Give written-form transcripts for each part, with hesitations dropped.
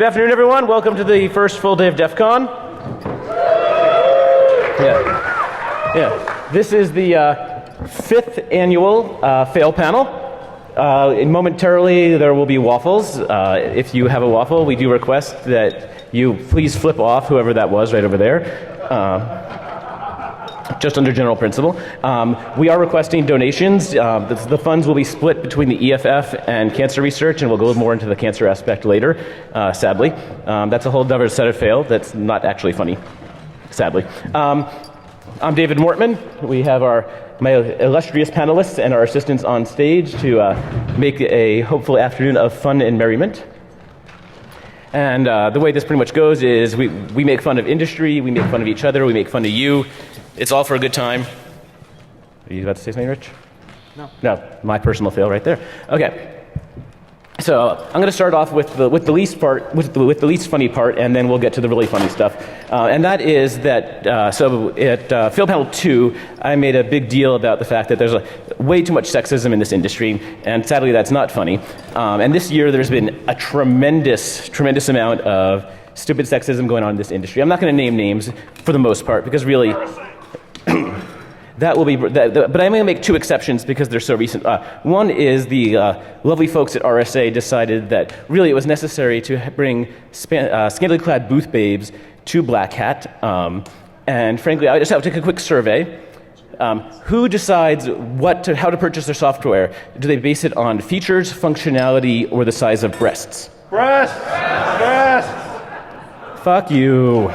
Good afternoon, everyone. Welcome to the first full day of DEFCON. This is the 5th annual fail panel. Momentarily, there will be waffles. If you have a waffle, we do request that you please flip off whoever that was right over there. Just under general principle. We are requesting donations. The funds will be split between the EFF and cancer research, and we'll go more into the cancer aspect later, sadly. That's a whole other set of fail that's not actually funny, sadly. I'm David Mortman. We have my illustrious panelists and our assistants on stage to make a hopeful afternoon of fun and merriment. And the way this pretty much goes is we make fun of industry, we make fun of each other, we make fun of you. It's all for a good time. Are you about to say something, Rich? No. No, my personal fail right there. Okay. So I'm going to start off with the least funny part, and then we'll get to the really funny stuff. And that is that so at Fail Panel 2, I made a big deal about the fact that there's way too much sexism in this industry, and sadly that's not funny. And this year there's been a tremendous amount of stupid sexism going on in this industry. I'm not going to name names for the most part because really. That will be, but I'm going to make two exceptions because they're so recent. One is the lovely folks at RSA decided that really it was necessary to bring scantily clad booth babes to Black Hat. And frankly, I just have to take a quick survey. Who decides how to purchase their software? Do they base it on features, functionality, or the size of breasts? Breasts! Fuck you.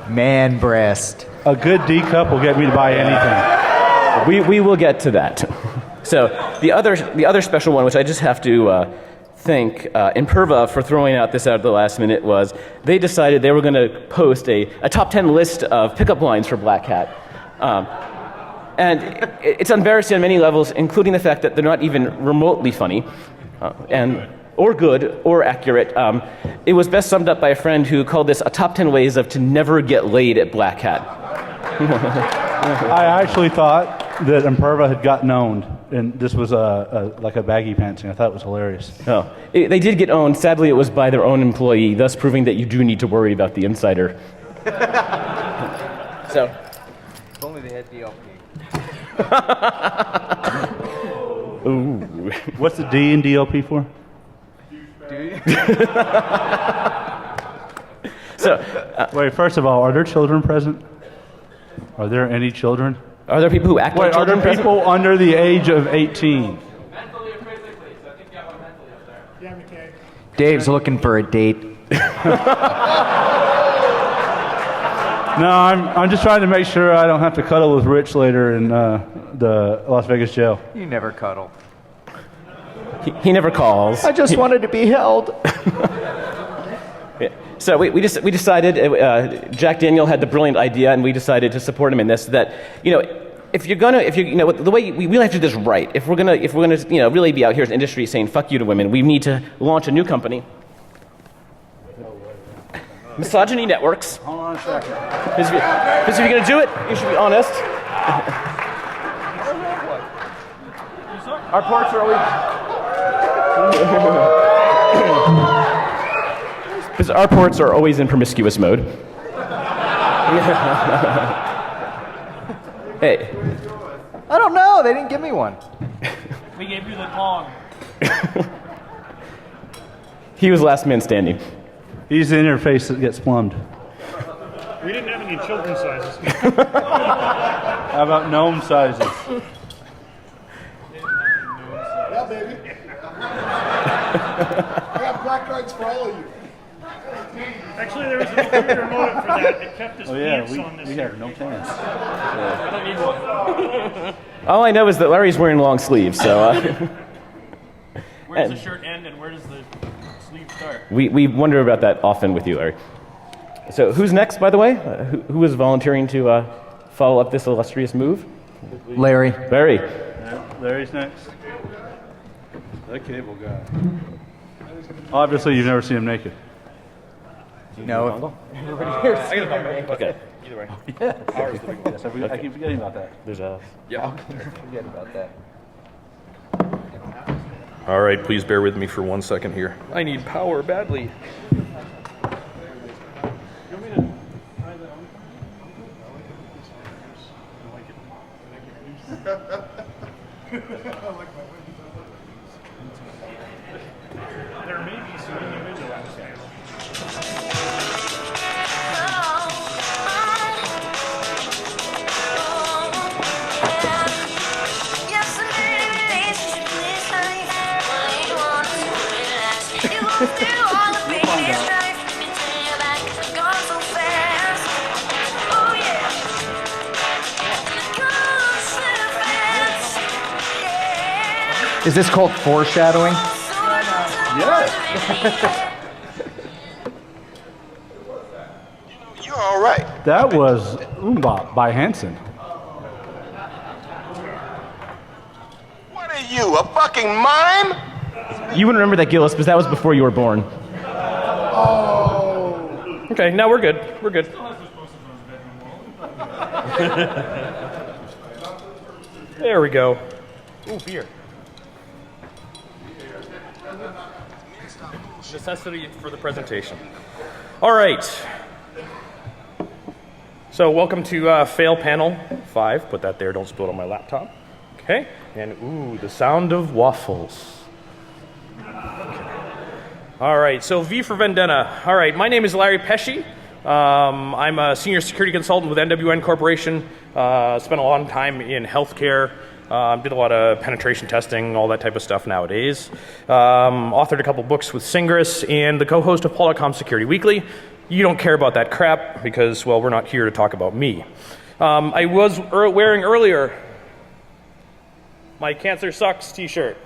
Man breast. A good D cup will get me to buy anything. We will get to that. So the other special one, which I just have to thank Imperva for throwing this out at the last minute, was they decided they were going to post a top 10 list of pickup lines for Black Hat. And it's embarrassing on many levels, including the fact that they're not even remotely funny. Or good, or accurate. It was best summed up by a friend who called this a top 10 ways to never get laid at Black Hat. I actually thought that Imperva had gotten owned, and this was like a baggy pants thing. I thought it was hilarious. Oh, they did get owned. Sadly, it was by their own employee, thus proving that you do need to worry about the insider. So. If only they had DLP. Ooh. What's the D in DLP for? So, wait, first of all, are there children present? Are there any children? Are there people who act like children? Are there people under the age of 18? Mentally or physically, so I think you have one mentally up there. Yeah, McKay. Dave's looking for a date. No, I'm just trying to make sure I don't have to cuddle with Rich later in the Las Vegas jail. You never cuddle. He never calls. I just wanted to be held. Yeah. So we decided, Jack Daniel had the brilliant idea, and we decided to support him in this, that, the way we really have to do this right. If we're gonna really be out here as an industry saying fuck you to women, we need to launch a new company. Misogyny Networks. Hold on a second. Because if you're gonna do it, you should be honest. Our ports are always... Because our ports are always in promiscuous mode. Hey. I don't know. They didn't give me one. We gave you the Pong. He was last man standing. He's the interface that gets plumbed. We didn't have any children's sizes. How about gnome sizes? Yeah, baby. I got black cards for all of you. Actually, there was an ulterior motive for that. It kept his pants on this. We have no pants. I don't need one. All I know is that Larry's wearing long sleeves, so... Where does the shirt end and where does the sleeve start? We wonder about that often with you, Larry. So who's next, by the way? Who is volunteering to follow up this illustrious move? Larry. Larry. Yeah, Larry's next. The cable guy. Obviously, you've never seen him naked. No. Okay. Either way. Ours, the big one. Yes, I keep forgetting about that. There's a... Forget about that. All right, please bear with me for 1 second here. I need power badly. There may be some individual outside. Is this called foreshadowing? You're all right. That was Umbop by Hanson. What are you, a fucking mime? You wouldn't remember that, Gillis, because that was before you were born. Okay, now we're good. We're good. There we go. Ooh, beer. Necessity for the presentation. All right. So welcome to Fail Panel 5. Put that there, don't spill it on my laptop. Okay, and ooh, the sound of waffles. All right, so V for Vendetta. All right, my name is Larry Pesci. I'm a senior security consultant with NWN Corporation. Spent a long time in healthcare. Did a lot of penetration testing, all that type of stuff nowadays. Authored a couple books with Singris and the co-host of Polycom Security Weekly. You don't care about that crap because, well, we're not here to talk about me. I was wearing earlier my Cancer Sucks t-shirt.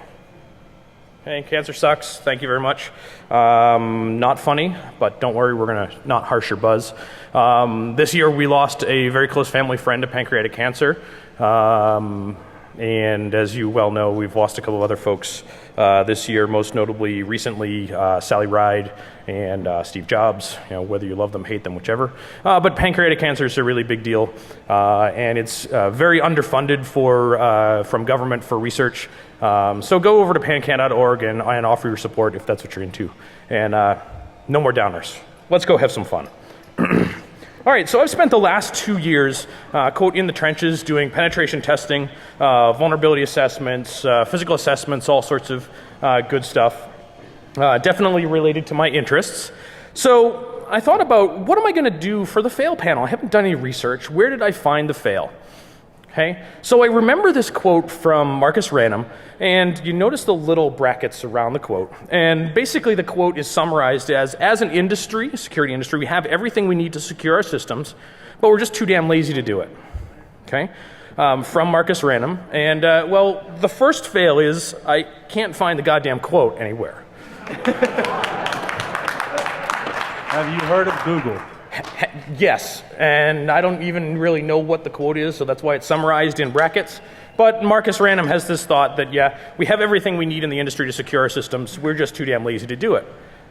Okay, cancer sucks. Thank you very much. Not funny, but don't worry, we're going to not harsh your buzz. This year we lost a very close family friend to pancreatic cancer. And as you well know, we've lost a couple of other folks this year, most notably recently Sally Ride and Steve Jobs, whether you love them, hate them, whichever. But pancreatic cancer is a really big deal, and it's very underfunded from government for research. So go over to pancan.org and offer your support if that's what you're into. And no more downers. Let's go have some fun. All right, so I've spent the last 2 years, quote, in the trenches doing penetration testing, vulnerability assessments, physical assessments, all sorts of good stuff, definitely related to my interests. So I thought about, what am I going to do for the fail panel? I haven't done any research. Where did I find the fail? Okay, so I remember this quote from Marcus Ranum, and you notice the little brackets around the quote. And basically the quote is summarized as an industry, security industry, we have everything we need to secure our systems, but we're just too damn lazy to do it. Okay, from Marcus Ranum. And well, the first fail is I can't find the goddamn quote anywhere. Have you heard of Google? Yes, and I don't even really know what the quote is, so that's why it's summarized in brackets. But Marcus Ranum has this thought that, yeah, we have everything we need in the industry to secure our systems, we're just too damn lazy to do it.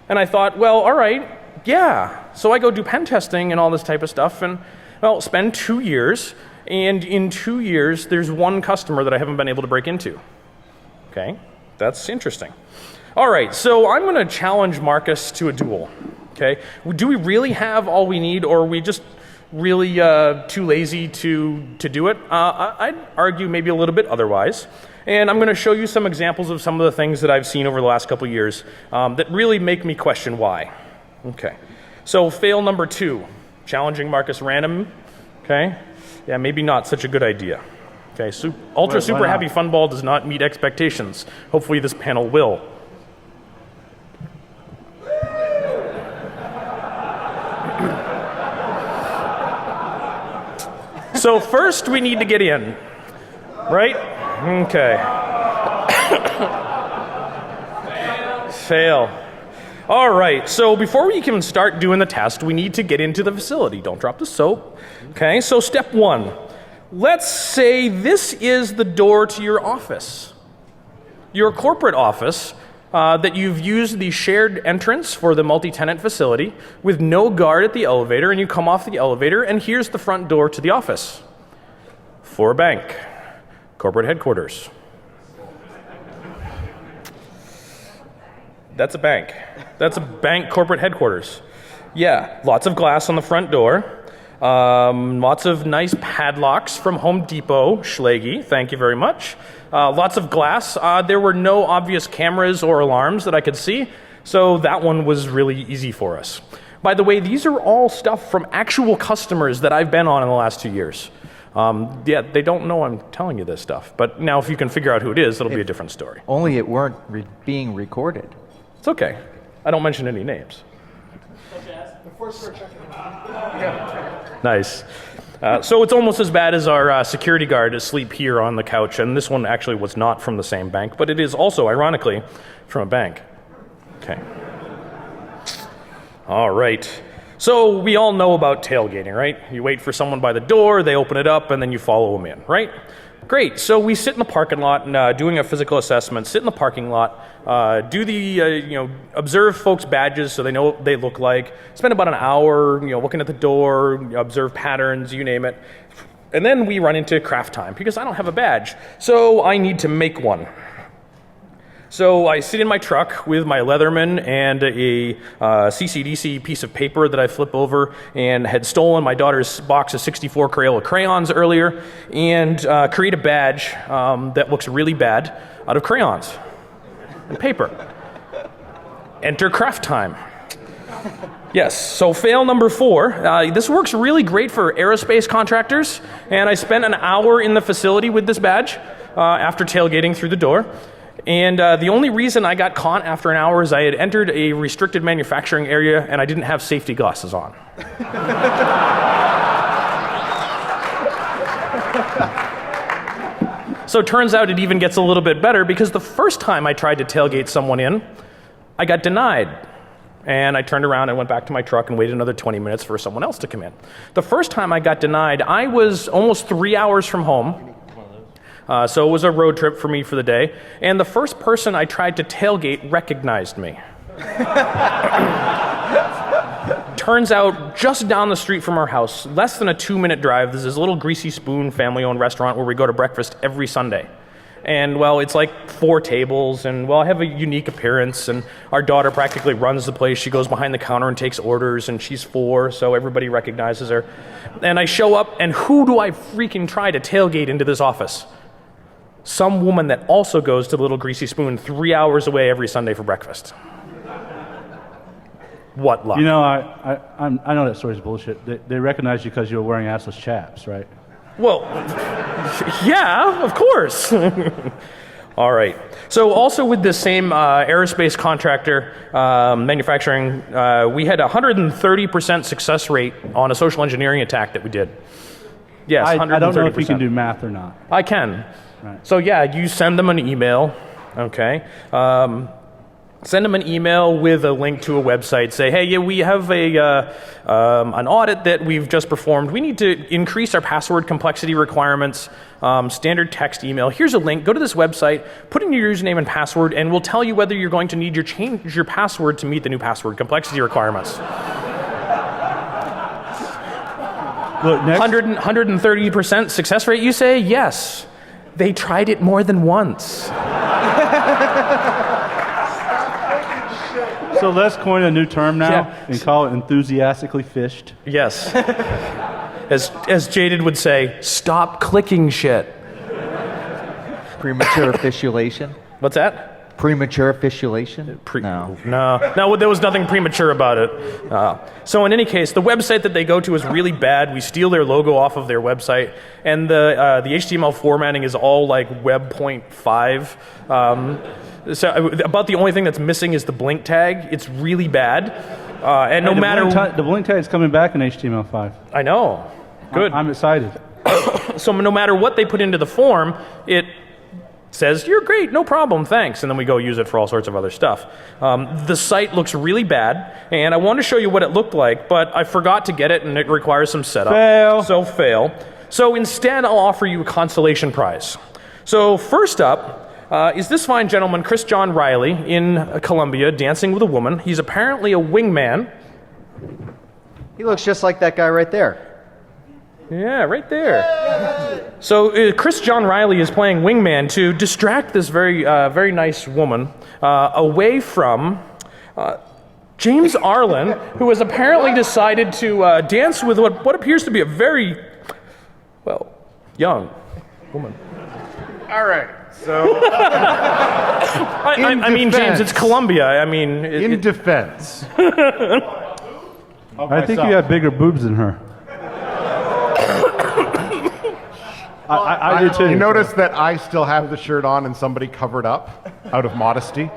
And I thought, well, all right, yeah. So I go do pen testing and all this type of stuff, and, well, spend 2 years, and in 2 years, there's one customer that I haven't been able to break into. Okay, that's interesting. All right, so I'm going to challenge Marcus to a duel. Okay, do we really have all we need, or are we just really too lazy to do it? I'd argue maybe a little bit otherwise. And I'm going to show you some examples of some of the things that I've seen over the last couple of years that really make me question why. Okay, so fail number 2, challenging Marcus Ranum. Okay, yeah, maybe not such a good idea. Okay, Ultra Super Happy Fun Ball does not meet expectations. Hopefully this panel will. So first we need to get in, right? Okay. Fail. All right, so before we can start doing the test, we need to get into the facility. Don't drop the soap. Okay, so step 1. Let's say this is the door to your office. Your corporate office that you've used the shared entrance for the multi-tenant facility with no guard at the elevator, and you come off the elevator, and here's the front door to the office. For a bank, corporate headquarters. That's a bank. That's a bank corporate headquarters. Yeah, lots of glass on the front door. Lots of nice padlocks from Home Depot, Schlage, thank you very much. Lots of glass. There were no obvious cameras or alarms that I could see, so that one was really easy for us. By the way, these are all stuff from actual customers that I've been on in the last 2 years. Yeah, they don't know I'm telling you this stuff, but now if you can figure out who it is, it'll be a different story. Only it weren't being recorded. It's okay. I don't mention any names. Nice. So it's almost as bad as our security guard asleep here on the couch, and this one actually was not from the same bank, but it is also, ironically, from a bank. Okay. All right. So we all know about tailgating, right? You wait for someone by the door, they open it up, and then you follow them in, right? Great. So we sit in the parking lot and doing a physical assessment, sit in the parking lot, do the, observe folks' badges so they know what they look like, spend about an hour, looking at the door, observe patterns, you name it. And then we run into craft time because I don't have a badge. So I need to make one. So I sit in my truck with my Leatherman and a CCDC piece of paper that I flip over, and had stolen my daughter's box of 64 Crayola crayons earlier, and create a badge that looks really bad out of crayons and paper. Enter craft time. Yes, so fail number 4. This works really great for aerospace contractors, and I spent an hour in the facility with this badge after tailgating through the door. And the only reason I got caught after an hour is I had entered a restricted manufacturing area and I didn't have safety glasses on. So it turns out it even gets a little bit better, because the first time I tried to tailgate someone in, I got denied. And I turned around and went back to my truck and waited another 20 minutes for someone else to come in. The first time I got denied, I was almost 3 hours from home. So it was a road trip for me for the day. And the first person I tried to tailgate recognized me. Turns out, just down the street from our house, less than a 2-minute drive, there's this little Greasy Spoon family-owned restaurant where we go to breakfast every Sunday. And, well, it's like 4 tables, and, well, I have a unique appearance, and our daughter practically runs the place. She goes behind the counter and takes orders, and she's 4, so everybody recognizes her. And I show up, and who do I freaking try to tailgate into this office? Some woman that also goes to the Little Greasy Spoon 3 hours away every Sunday for breakfast. What luck. I know that story's bullshit. They recognize you because you were wearing assless chaps, right? Well, yeah, of course. All right. So also with this same aerospace contractor manufacturing, we had a 130% success rate on a social engineering attack that we did. Yes, 130%. I don't know if you can do math or not. I can. Right. So yeah, you send them an email, okay? Send them an email with a link to a website. Say, hey, yeah, we have an audit that we've just performed. We need to increase our password complexity requirements. Standard text email. Here's a link. Go to this website, put in your username and password, and we'll tell you whether you're going to need to change your password to meet the new password complexity requirements. Look, next, 130% success rate, you say? Yes. They tried it more than once. So let's coin a new term now Yeah. and call it enthusiastically fished. Yes. As Jaded would say, stop clicking shit. Premature officiation? What's that? Premature officiation? No, there was nothing premature about it. So in any case, the website that they go to is really bad. We steal their logo off of their website, and the HTML formatting is all like Web.5. So about the only thing that's missing is the blink tag. It's really bad, and no matter The blink tag is coming back in HTML5. I know, good. I'm excited. So no matter what they put into the form, it says, you're great, no problem, thanks, and then we go use it for all sorts of other stuff. The site looks really bad, and I want to show you what it looked like, but I forgot to get it, and it requires some setup. Fail. So fail. So instead, I'll offer you a consolation prize. So first up is this fine gentleman, Chris John Riley, in Colombia, dancing with a woman. He's apparently a wingman. He looks just like that guy right there. Yeah, right there. So Chris John Riley is playing wingman to distract this very nice woman away from James Arlen, who has apparently decided to dance with what appears to be a very, well, young woman. All right, so I mean, James, it's Colombia. I mean, in defense, I think you have bigger boobs than her. I do too. You notice that I still have the shirt on and somebody covered up out of modesty.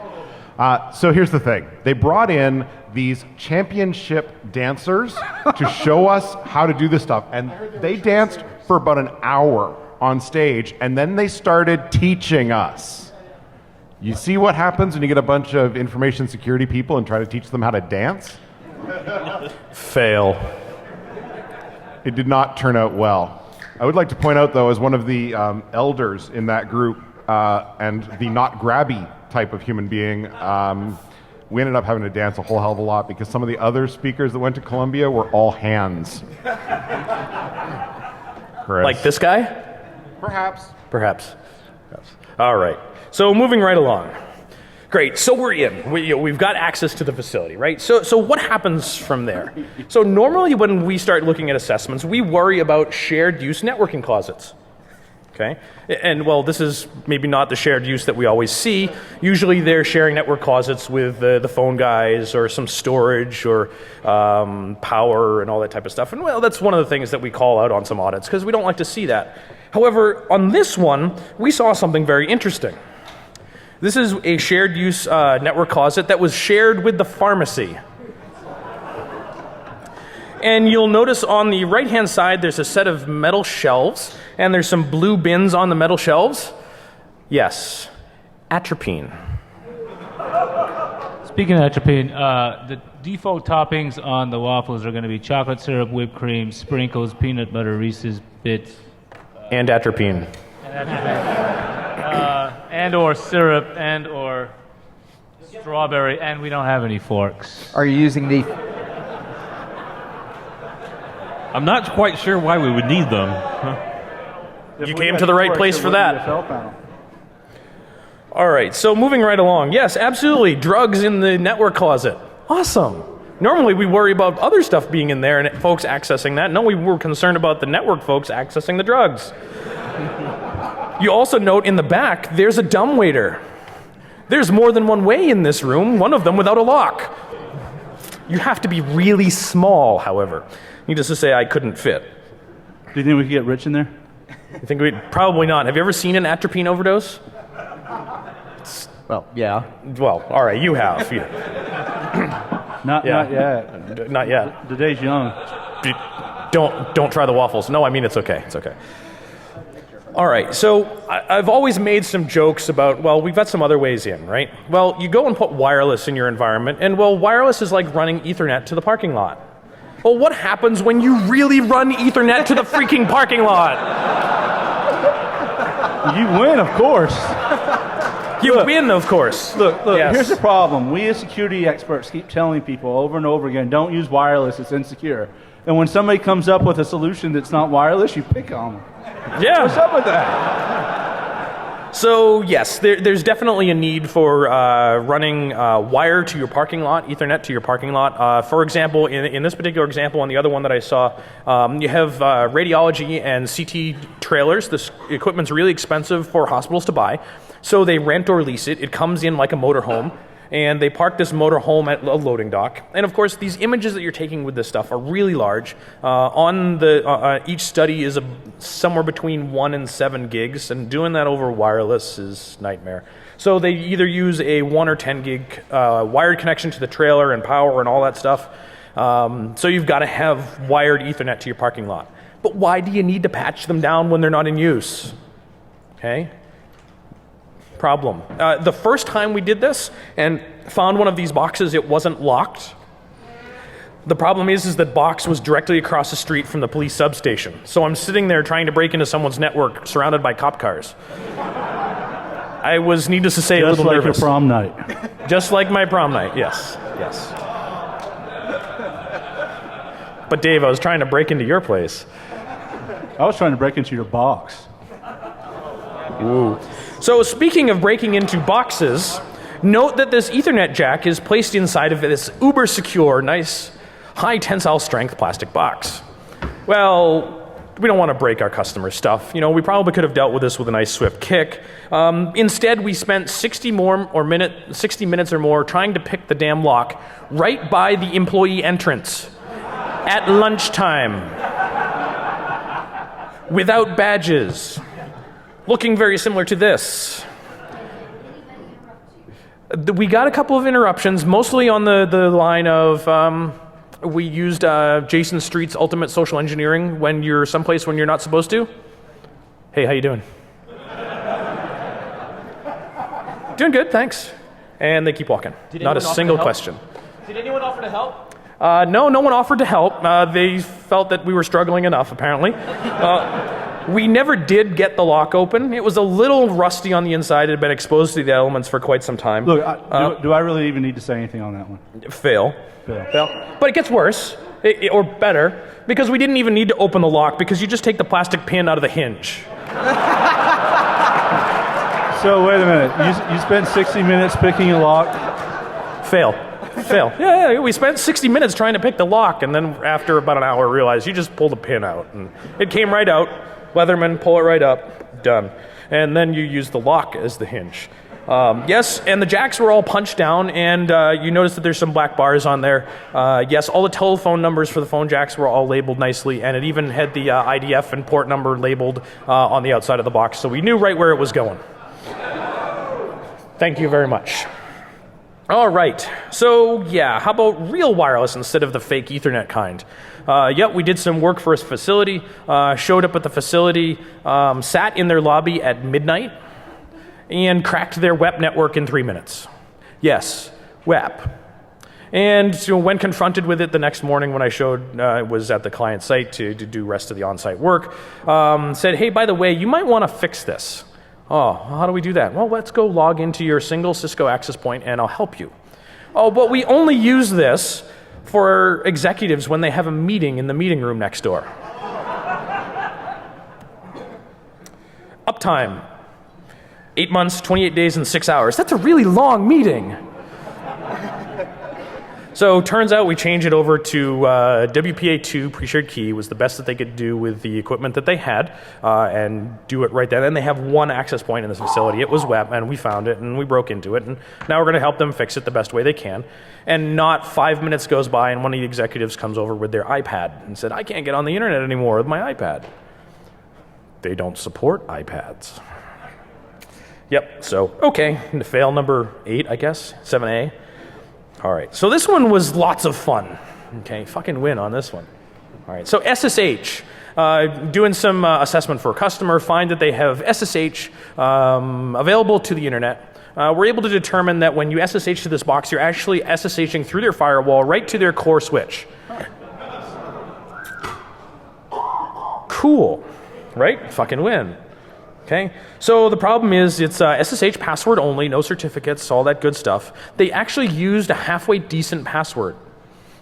So here's the thing. They brought in these championship dancers to show us how to do this stuff. And they danced for about an hour on stage, and then they started teaching us. You see what happens when you get a bunch of information security people and try to teach them how to dance? Fail. It did not turn out well. I would like to point out, though, as one of the elders in that group and the not grabby type of human being, we ended up having to dance a whole hell of a lot because some of the other speakers that went to Columbia were all hands. Chris. Like this guy? Perhaps. Perhaps. All right. So moving right along. Great. So we're in. We've got access to the facility, right? So what happens from there? So normally when we start looking at assessments, we worry about shared use networking closets. Okay? And well, this is maybe not the shared use that we always see. Usually they're sharing network closets with the phone guys or some storage or power and all that type of stuff. And well, that's one of the things that we call out on some audits because we don't like to see that. However, on this one, we saw something very interesting. This is a shared use network closet that was shared with the pharmacy. And you'll notice on the right-hand side, there's a set of metal shelves, and there's some blue bins on the metal shelves. Yes, atropine. Speaking of atropine, the default toppings on the waffles are going to be chocolate syrup, whipped cream, sprinkles, peanut butter, Reese's Bits. And atropine. And or syrup, and or strawberry, and we don't have any forks. Are you using the... I'm not quite sure why we would need them. You came to the right place for that. All right, so moving right along. Yes, absolutely, drugs in the network closet. Awesome. Normally we worry about other stuff being in there and folks accessing that. No, we were concerned about the network folks accessing the drugs. You also note in the back, there's a dumbwaiter. There's more than one way in this room, one of them without a lock. You have to be really small, however. Needless to say, I couldn't fit. Do you think we could get rich in there? I think we'd probably not. Have you ever seen an atropine overdose? Well, yeah. Well, all right, you have. Not yet. Not yet. The day's young. Don't try the waffles. No, I mean it's okay. It's okay. All right, so I've always made some jokes about, well, we've got some other ways in, right? Well, you go and put wireless in your environment, and well, wireless is like running Ethernet to the parking lot. Well, what happens when you really run Ethernet to the freaking parking lot? You win, of course. You win, of course. Look, Yes. Here's the problem. We as security experts keep telling people over and over again, don't use wireless, it's insecure. And when somebody comes up with a solution that's not wireless, you pick on them. Yeah. What's up with that? So yes, there's definitely a need for running wire to your parking lot, Ethernet to your parking lot. For example, in this particular example, and the other one that I saw, you have radiology and CT trailers. This equipment's really expensive for hospitals to buy, so they rent or lease it. It comes in like a motorhome, and they park this motorhome at a loading dock. And of course, these images that you're taking with this stuff are really large. Each study is somewhere between 1 and 7 gigs, and doing that over wireless is nightmare. So they either use a 1 or 10 gig wired connection to the trailer and power and all that stuff. So you've got to have wired Ethernet to your parking lot. But why do you need to patch them down when they're not in use? Okay. Problem. The first time we did this and found one of these boxes, it wasn't locked. The problem is that box was directly across the street from the police substation. So I'm sitting there trying to break into someone's network surrounded by cop cars. I was, needless to say, a little nervous. Just like your prom night. Just like my prom night, yes. But Dave, I was trying to break into your place. I was trying to break into your box. Ooh. So speaking of breaking into boxes, Note that this Ethernet jack is placed inside of this uber secure, nice, high tensile strength plastic box. Well, we don't want to break our customers' stuff. We probably could have dealt with this with a nice swift kick. Instead, we spent 60 minutes or more trying to pick the damn lock right by the employee entrance at lunchtime without badges, looking very similar to this. We got a couple of interruptions, mostly on the line of we used Jason Street's ultimate social engineering when you're someplace when you're not supposed to. Hey, how you doing? Doing good, thanks. And they keep walking. Not a single question. Did anyone offer to help? No one offered to help. They felt that we were struggling enough, apparently. We never did get the lock open. It was a little rusty on the inside. It had been exposed to the elements for quite some time. Look, do I really even need to say anything on that one? Fail. But it gets worse, or better, because we didn't even need to open the lock because you just take the plastic pin out of the hinge. So wait a minute. You spent 60 minutes picking a lock? Fail. Yeah, we spent 60 minutes trying to pick the lock, and then after about an hour realized you just pull the pin out. And it came right out. Leatherman, pull it right up. Done. And then you use the lock as the hinge. Yes, and the jacks were all punched down, and you notice that there's some black bars on there. Yes, all the telephone numbers for the phone jacks were all labeled nicely, and it even had the IDF and port number labeled on the outside of the box, so we knew right where it was going. Thank you very much. All right, so yeah, how about real wireless instead of the fake Ethernet kind? Yep, we did some work for a facility, showed up at the facility, sat in their lobby at midnight, and cracked their WEP network in 3 minutes. Yes, WEP. And when confronted with it the next morning when I was at the client site to do rest of the on-site work, said, hey, by the way, you might want to fix this. Oh, how do we do that? Well, let's go log into your single Cisco access point and I'll help you. Oh, but we only use this for executives when they have a meeting in the meeting room next door. Uptime. 8 months, 28 days, and 6 hours. That's a really long meeting. So turns out we changed it over to WPA2 pre-shared key was the best that they could do with the equipment that they had and do it right then. And they have one access point in this facility. It was WEP, and we found it, and we broke into it. And now we're going to help them fix it the best way they can. And not 5 minutes goes by, and one of the executives comes over with their iPad and said, I can't get on the internet anymore with my iPad. They don't support iPads. Yep, so, okay, fail number 8, I guess, 7A. All right, so this one was lots of fun. Okay, fucking win on this one. All right, so SSH, doing some assessment for a customer, find that they have SSH available to the internet. We're able to determine that when you SSH to this box, you're actually SSHing through their firewall right to their core switch. Cool, right? Fucking win. Okay, so the problem is it's SSH password only, no certificates, all that good stuff. They actually used a halfway decent password.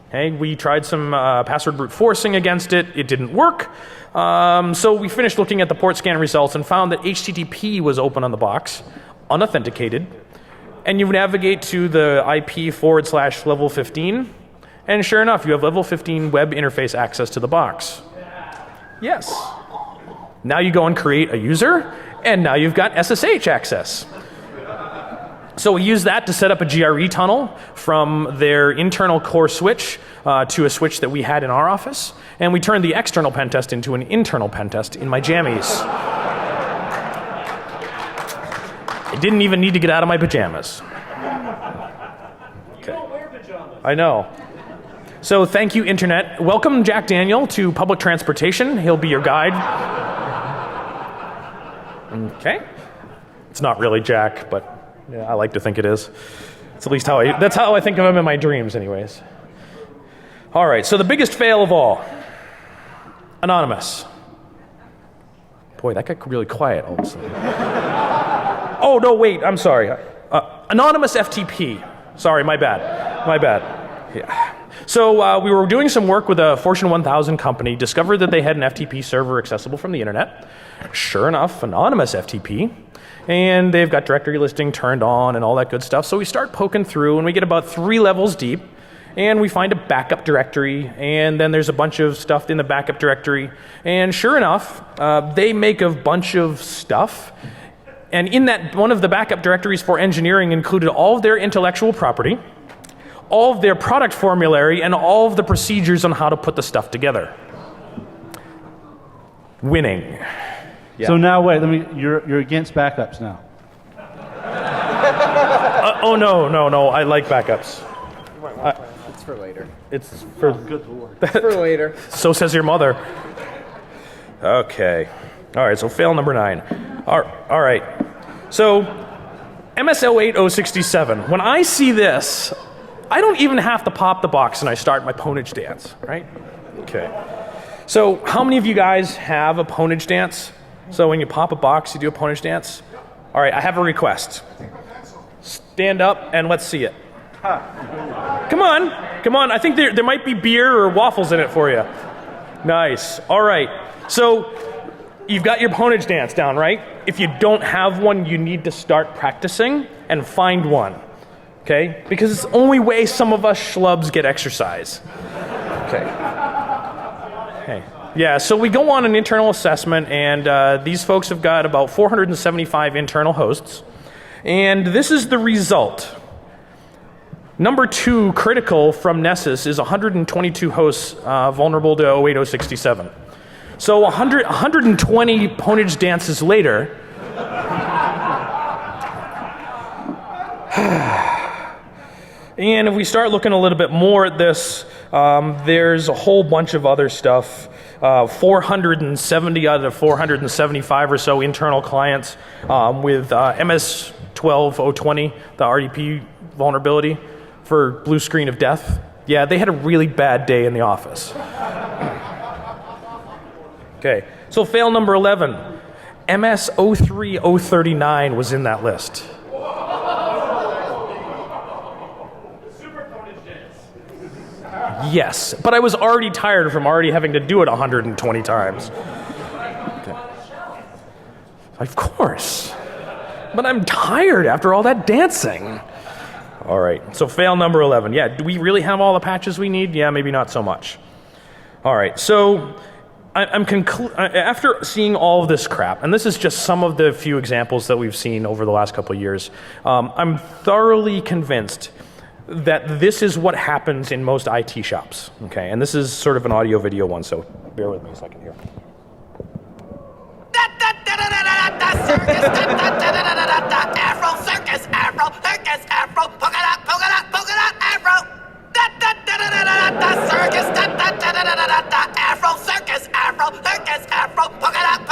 Okay, we tried some password brute forcing against it. It didn't work. So we finished looking at the port scan results and found that HTTP was open on the box, unauthenticated. And you navigate to the IP/level 15. And sure enough, you have level 15 web interface access to the box. Yes. Now you go and create a user, and now you've got SSH access. So we use that to set up a GRE tunnel from their internal core switch to a switch that we had in our office, and we turned the external pen test into an internal pen test in my jammies. I didn't even need to get out of my pajamas. Okay. I know. So thank you, Internet. Welcome Jack Daniel to public transportation. He'll be your guide. Okay. It's not really Jack, but yeah, I like to think it is. It's at least that's how I think of him in my dreams anyways. All right, so the biggest fail of all. Anonymous. Boy, that got really quiet all of a sudden. Oh, no, wait, I'm sorry. Anonymous FTP. Sorry, my bad. Yeah. So we were doing some work with a Fortune 1000 company, discovered that they had an FTP server accessible from the internet. Sure enough, anonymous FTP. And they've got directory listing turned on and all that good stuff. So we start poking through, and we get about 3 levels deep, and we find a backup directory, and then there's a bunch of stuff in the backup directory. And sure enough, they make a bunch of stuff. And in that, one of the backup directories for engineering included all of their intellectual property, all of their product formulary, and all of the procedures on how to put the stuff together. Winning. Yeah. So now wait, you're against backups now. Oh no, I like backups. It's for later. It's for Good Lord. It's for later. So says your mother. Okay. All right, so fail number 9. All right. So MS-08-067. When I see this, I don't even have to pop the box and I start my ponage dance, right? Okay. So how many of you guys have a ponage dance? So when you pop a box, you do a ponage dance? All right, I have a request. Stand up and let's see it. Come on. I think there might be beer or waffles in it for you. Nice. All right. So you've got your ponage dance down, right? If you don't have one, you need to start practicing and find one. Okay? Because it's the only way some of us schlubs get exercise. Okay. Yeah, so we go on an internal assessment, and these folks have got about 475 internal hosts. And this is the result. Number 2 critical from Nessus is 122 hosts vulnerable to 08-067. So 120 ponage dances later, and if we start looking a little bit more at this, there's a whole bunch of other stuff. 470 out of 475 or so internal clients with MS-12-020, the RDP vulnerability for blue screen of death. Yeah, they had a really bad day in the office. Okay, so fail number 11. MS-03-039 was in that list. Yes, but I was already tired from already having to do it 120 times. Okay. Of course. But I'm tired after all that dancing. All right, so fail number 11. Yeah, do we really have all the patches we need? Yeah, maybe not so much. All right, so after seeing all of this crap, and this is just some of the few examples that we've seen over the last couple of years, I'm thoroughly convinced that this is what happens in most IT shops, okay? And this is sort of an audio-video one, so bear with me a second here. Afro circus, Afro circus, Afro polka dot, Afro. Circus, Afro circus, Afro circus, Afro polka dot,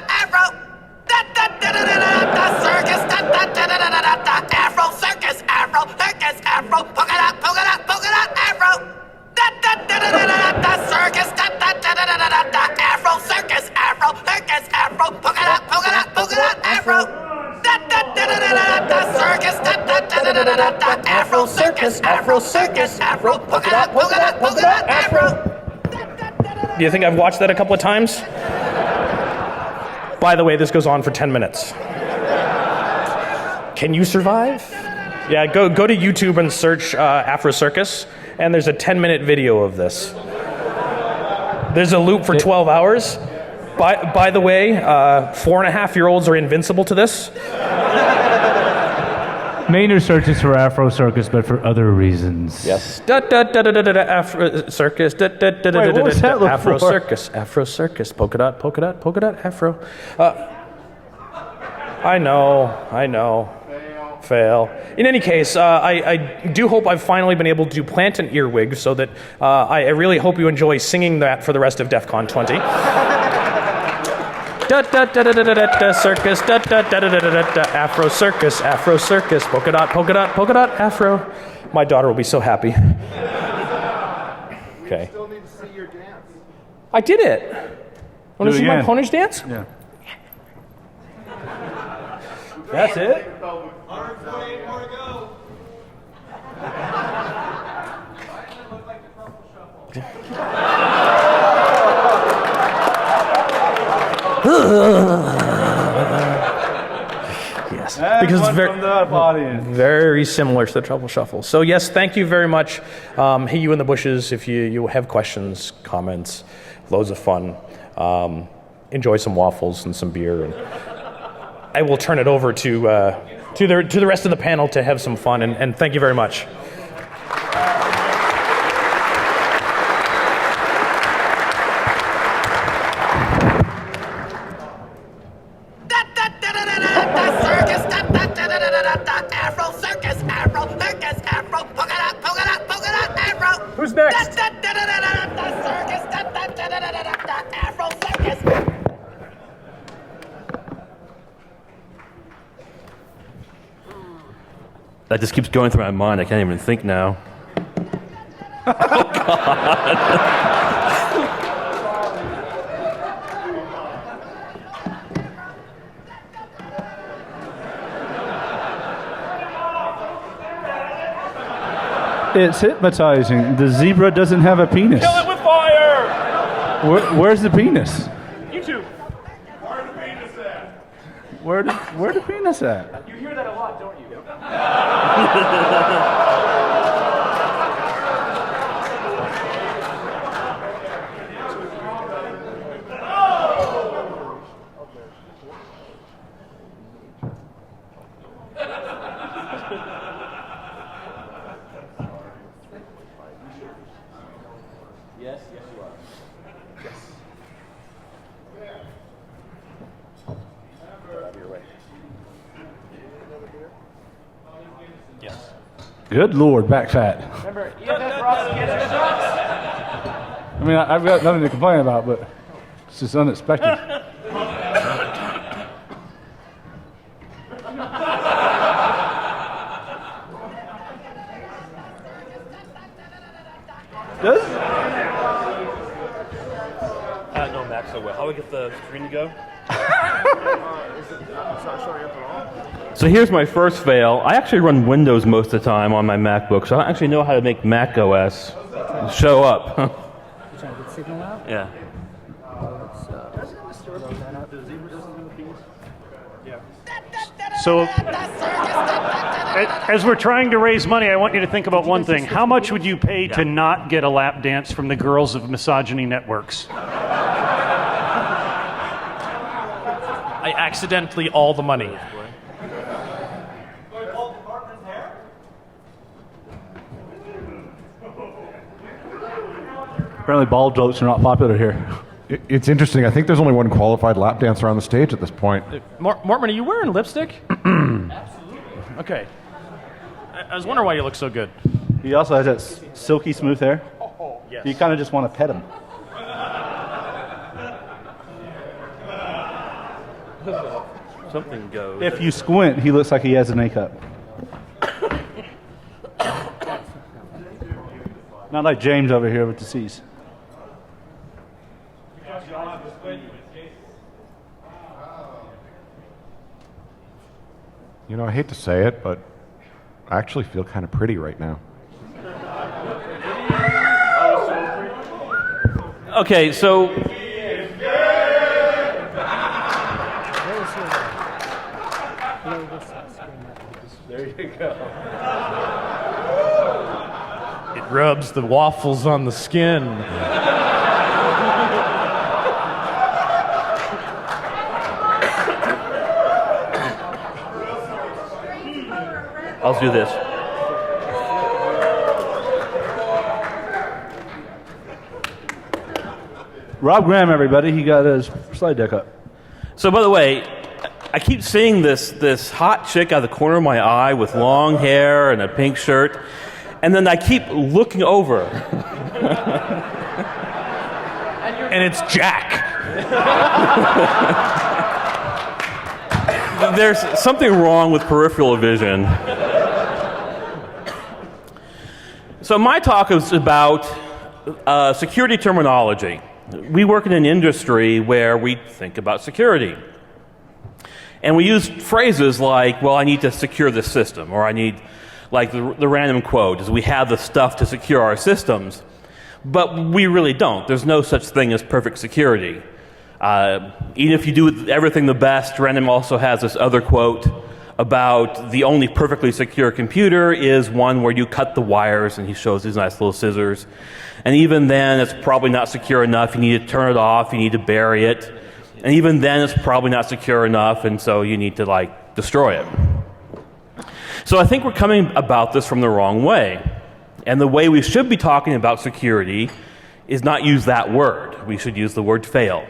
Afro. Circus, Afro circus, Afro circus, Afro polka dot, Afro. Circus, Afro circus, Afro circus, Afro polka dot, Afro. Circus, Afro circus, Afro circus, Afro polka dot, Afro. Do you think I've watched that a couple of times? By the way, this goes on for 10 minutes. Can you survive? Yeah, go to YouTube and search Afro Circus, and there's a 10-minute video of this. There's a loop for 12 hours. By the way, 4.5-year-olds are invincible to this. Maynard searches for Afro Circus, but for other reasons. Yes. Afro Circus. Afro Circus. Afro Circus. Polka dot, Afro. I know. Fail. In any case, I do hope I've finally been able to plant an earwig so that I really hope you enjoy singing that for the rest of DEFCON 20. Circus, Afro Circus, Afro Circus, polka dot, Afro. My daughter will be so happy. Okay. You still need to see your dance. I did it. Want to see my ponage dance? Yeah. That's it? 148 more to go. Yes, And because it's one from the audience. very similar to the Truffle Shuffle. So yes, thank you very much. Hey, you in the bushes, if you have questions, comments, loads of fun. Enjoy some waffles and some beer, and I will turn it over to the rest of the panel to have some fun. And thank you very much. Afro circus, Afro circus, Afro polka dot, Afro. Who's next? Circus, Afro circus. That just keeps going through my mind. I can't even think now. It's hypnotizing. The zebra doesn't have a penis. Kill it with fire! Where's the penis? You two. Where the penis at? You hear that a lot, don't you? Yes, yes you are. Yes. Good Lord, back fat. Remember, EFF Ross cancer sucks. I mean, I've got nothing to complain about, but it's just unexpected. Does? No, Max, so well. How do we get the screen to go? So here's my first fail. I actually run Windows most of the time on my MacBook, so I don't actually know how to make Mac OS show up. Trying to get signal out? Yeah. So, as we're trying to raise money, I want you to think about one thing. How much would you pay to not get a lap dance from the girls of misogyny networks? I accidentally all the money. Apparently bald jokes are not popular here. It's interesting. I think there's only one qualified lap dancer on the stage at this point. Mortman, are you wearing lipstick? Absolutely. Okay. I was wondering why you look so good. He also has that silky smooth hair. Yes. You kind of just want to pet him. Something goes. If you squint, he looks like he has a makeup. Not like James over here with the C's. You know, I hate to say it, but I actually feel kind of pretty right now. Okay, so There you go. It rubs the waffles on the skin. I'll do this. Rob Graham, everybody. He got his slide deck up. So, by the way, I keep seeing this hot chick out of the corner of my eye with long hair and a pink shirt, and then I keep looking over, And it's Jack. There's something wrong with peripheral vision. So my talk is about security terminology. We work in an industry where we think about security. And we use phrases like, well, I need to secure this system, or I need, like the random quote is, we have the stuff to secure our systems. But we really don't. There's no such thing as perfect security. Even if you do everything the best, Random also has this other quote about the only perfectly secure computer is one where you cut the wires, and he shows these nice little scissors. And even then, it's probably not secure enough. You need to turn it off. You need to bury it. And even then, it's probably not secure enough, and so you need to, destroy it. So I think we're coming about this from the wrong way. And the way we should be talking about security is not use that word. We should use the word fail.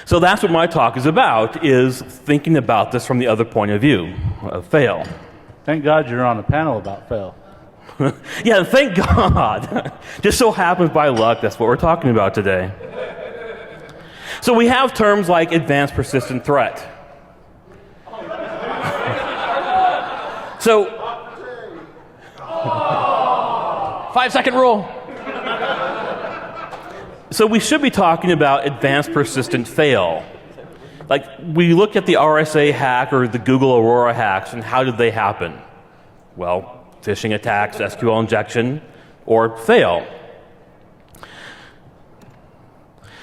So that's what my talk is about, is thinking about this from the other point of view, of fail. Thank God you're on a panel about fail. Yeah, thank God. Just so happens by luck, that's what we're talking about today. So we have terms like advanced persistent threat. So, 5-second rule. So we should be talking about advanced persistent fail. Like, we look at the RSA hack or the Google Aurora hacks, and how did they happen? Well, phishing attacks, SQL injection, or fail.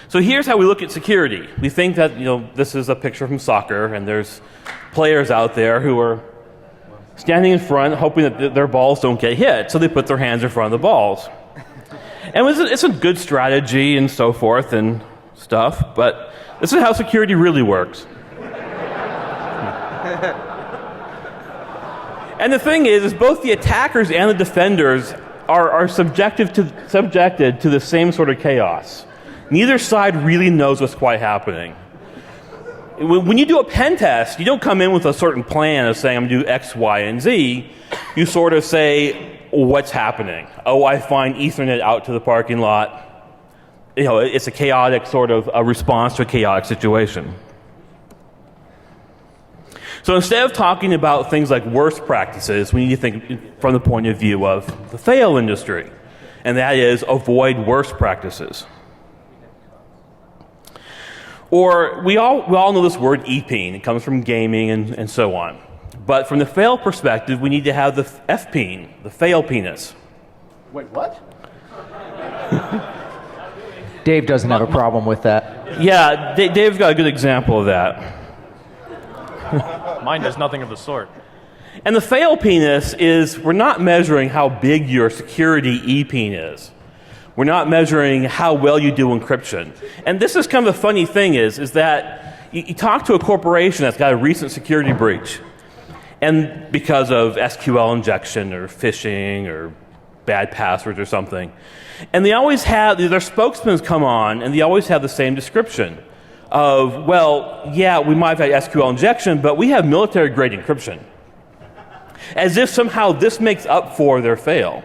So here's how we look at security. We think that, this is a picture from soccer, and there's players out there who are standing in front, hoping that their balls don't get hit, so they put their hands in front of the balls. And it's a good strategy and so forth and stuff, but this is how security really works. And the thing is both the attackers and the defenders are subjected to the same sort of chaos. Neither side really knows what's quite happening. When you do a pen test, you don't come in with a certain plan of saying, I'm going to do X, Y, and Z. You sort of say, what's happening? Oh, I find Ethernet out to the parking lot. It's a chaotic sort of a response to a chaotic situation. So instead of talking about things like worst practices, we need to think from the point of view of the fail industry. And that is avoid worst practices. Or we all know this word EPEAN. It comes from gaming and so on. But from the fail perspective, we need to have the FPEAN, the fail penis. Wait, what? Dave doesn't have a problem with that. Yeah, Dave's got a good example of that. Mine does nothing of the sort. And the fail penis is, we're not measuring how big your security EPEAN is. We're not measuring how well you do encryption. And this is kind of a funny thing is that you talk to a corporation that's got a recent security breach, and because of SQL injection or phishing or bad passwords or something, and they always have, their spokesmen come on, and they always have the same description of, well, yeah, we might have had SQL injection, but we have military-grade encryption. As if somehow this makes up for their fail.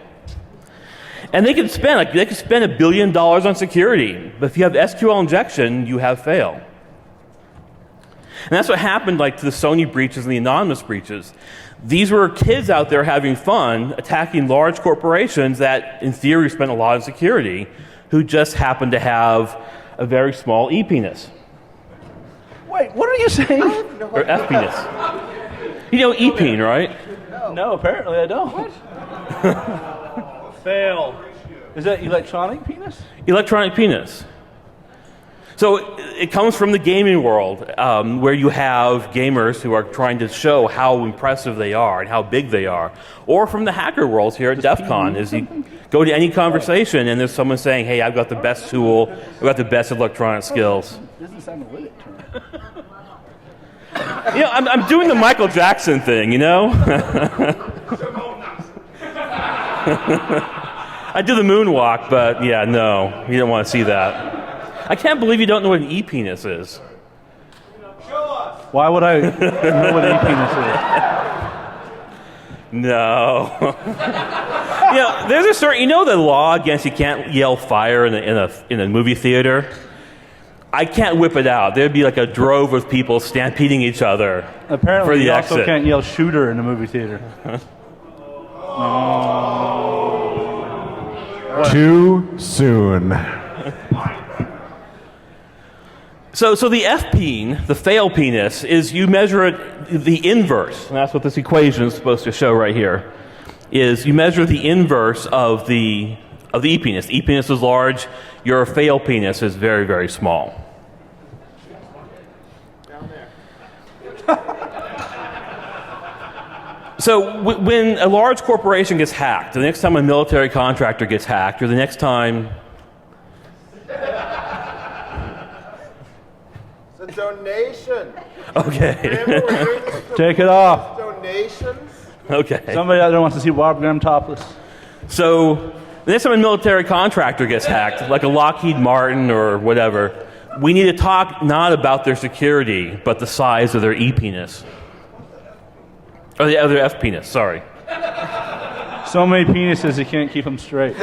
And they could spend $1 billion on security, but if you have SQL injection, you have fail. And that's what happened to the Sony breaches and the anonymous breaches. These were kids out there having fun, attacking large corporations that, in theory, spent a lot on security, who just happened to have a very small E-penis. Wait, what are you saying? Or F-penis. You know E-peen, right? No, apparently I don't. What? Fail. Is that electronic penis? Electronic penis. So it comes from the gaming world, where you have gamers who are trying to show how impressive they are and how big they are. Or from the hacker world here at DEFCON, is you go to any conversation and there's someone saying, hey, I've got the best tool, I've got the best electronic skills. Doesn't sound a lit term. I'm doing the Michael Jackson thing, I do the moonwalk, but yeah, no, you don't want to see that. I can't believe you don't know what an E-penis is. Why would I know what E-penis is? No. There's a certain, the law against you can't yell fire in a movie theater? I can't whip it out. There'd be like a drove of people stampeding each other Apparently for the you exit. also can't yell shooter in a movie theater. Too soon. So the F-peen, the fail penis, is you measure it the inverse, and that's what this equation is supposed to show right here, is you measure the inverse of the of the e-penis. The e-penis is large. Your fail penis is very, very small. So when a large corporation gets hacked, the next time a military contractor gets hacked, or the next time... It's a donation. Okay. Remember, we're doing this for Take it off. donations. Okay. Somebody out there wants to see Bob Graham topless. So the next time a military contractor gets hacked, like a Lockheed Martin or whatever, we need to talk not about their security, but the size of their e-penis. Or the other F-penis, sorry. So many penises, you can't keep them straight.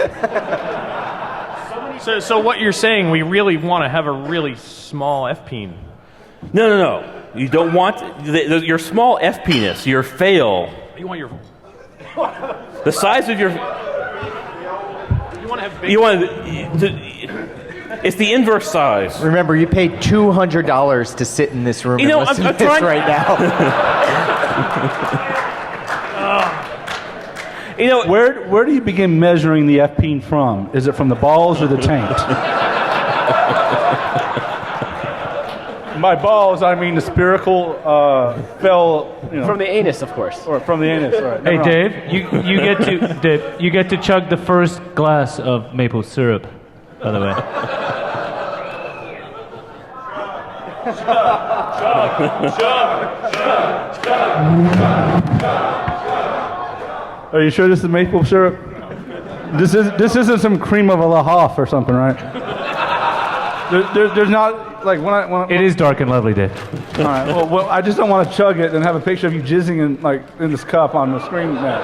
So what you're saying, we really want to have a really small F-peen. No. You don't want your small F-penis, your fail. You want your... The size of your... You want to have big... You want to... It's the inverse size. Remember, you paid $200 to sit in this room You know, and listen I'm to this trying- right now. You know, Where do you begin measuring the F-peen from? Is it from the balls or the taint? By balls, I mean the spherical fell. From the anus, of course. Or from the anus. Right. Hey, Dave, you get to chug the first glass of maple syrup, by the way. Are you sure this is maple syrup? This isn't some cream of a La Hoff or something, right? There's not like when I It is dark and lovely, Dave. all right. Well, I just don't want to chug it and have a picture of you jizzing in this cup on the screen now.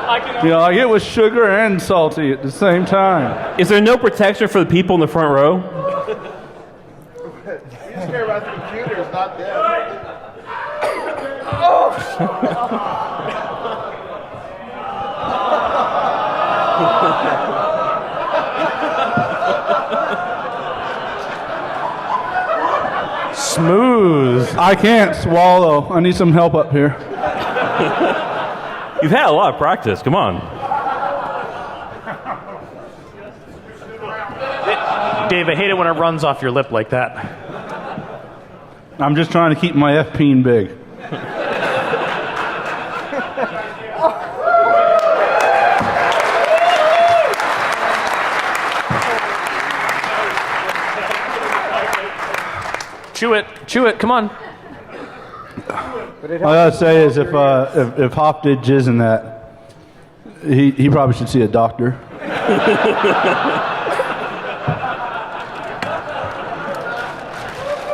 Like it was sugar and salty at the same time. is there no protection for the people in the front row? You just care about the computers, not them. Smooth. I can't swallow. I need some help up here. You've had a lot of practice. Come on. Dave, I hate it when it runs off your lip like that. I'm just trying to keep my F-peen big. Chew it, come on. All I gotta say is if Hop did jizz in that, he probably should see a doctor.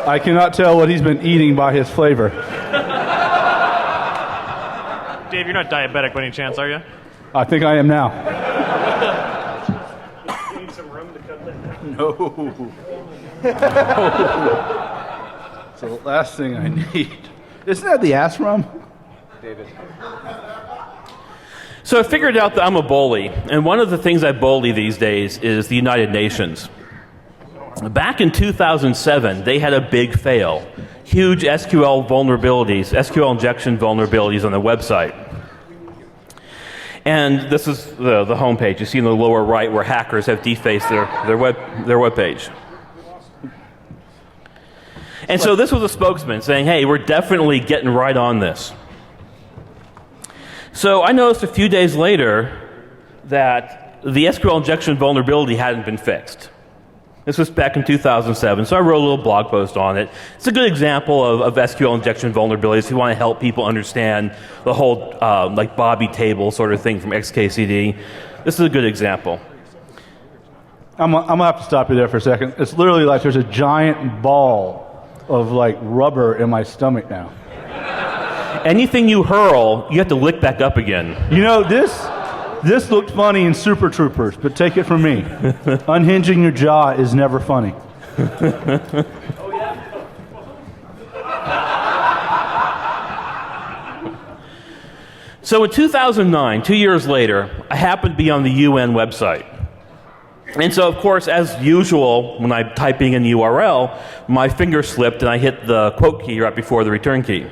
I cannot tell what he's been eating by his flavor. Dave, you're not diabetic by any chance, are you? I think I am now. You need some room to cut that. No. It's the last thing I need. Isn't that the ass rum? David. So I figured out that I'm a bully, and one of the things I bully these days is the United Nations. Back in 2007, they had a big fail. Huge SQL vulnerabilities, SQL injection vulnerabilities on the website. And this is the homepage. You see in the lower right where hackers have defaced their web page. And so this was a spokesman saying, hey, we're definitely getting right on this. So I noticed a few days later that the SQL injection vulnerability hadn't been fixed. This was back in 2007, so I wrote a little blog post on it. It's a good example of SQL injection vulnerabilities if you want to help people understand the whole like Bobby table sort of thing from XKCD. This is a good example. I'm gonna have to stop you there for a second. It's literally like there's a giant ball of like rubber in my stomach now. Anything you hurl, you have to lick back up again. You know, this looked funny in Super Troopers, but take it from me. Unhinging your jaw is never funny. So in 2009, 2 years later, I happened to be on the UN website. And so, of course, as usual, when I'm typing in the URL, my finger slipped and I hit the quote key right before the return key.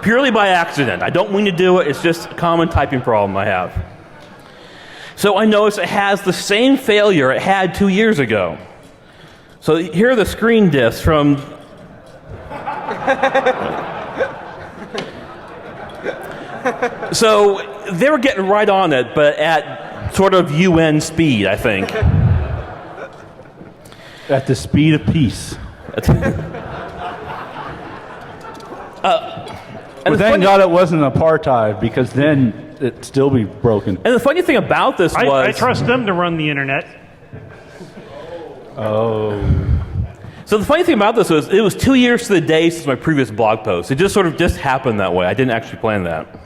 Purely by accident. I don't mean to do it. It's just a common typing problem I have. So I notice it has the same failure it had 2 years ago. So here are the screen diffs from... So they were getting right on it, but at sort of UN speed, I think. At the speed of peace. But thank God it wasn't apartheid, because then it'd still be broken. And the funny thing about this was... I trust them to run the internet. Oh. So the funny thing about this was, it was 2 years to the day since my previous blog post. It just sort of just happened that way. I didn't actually plan that.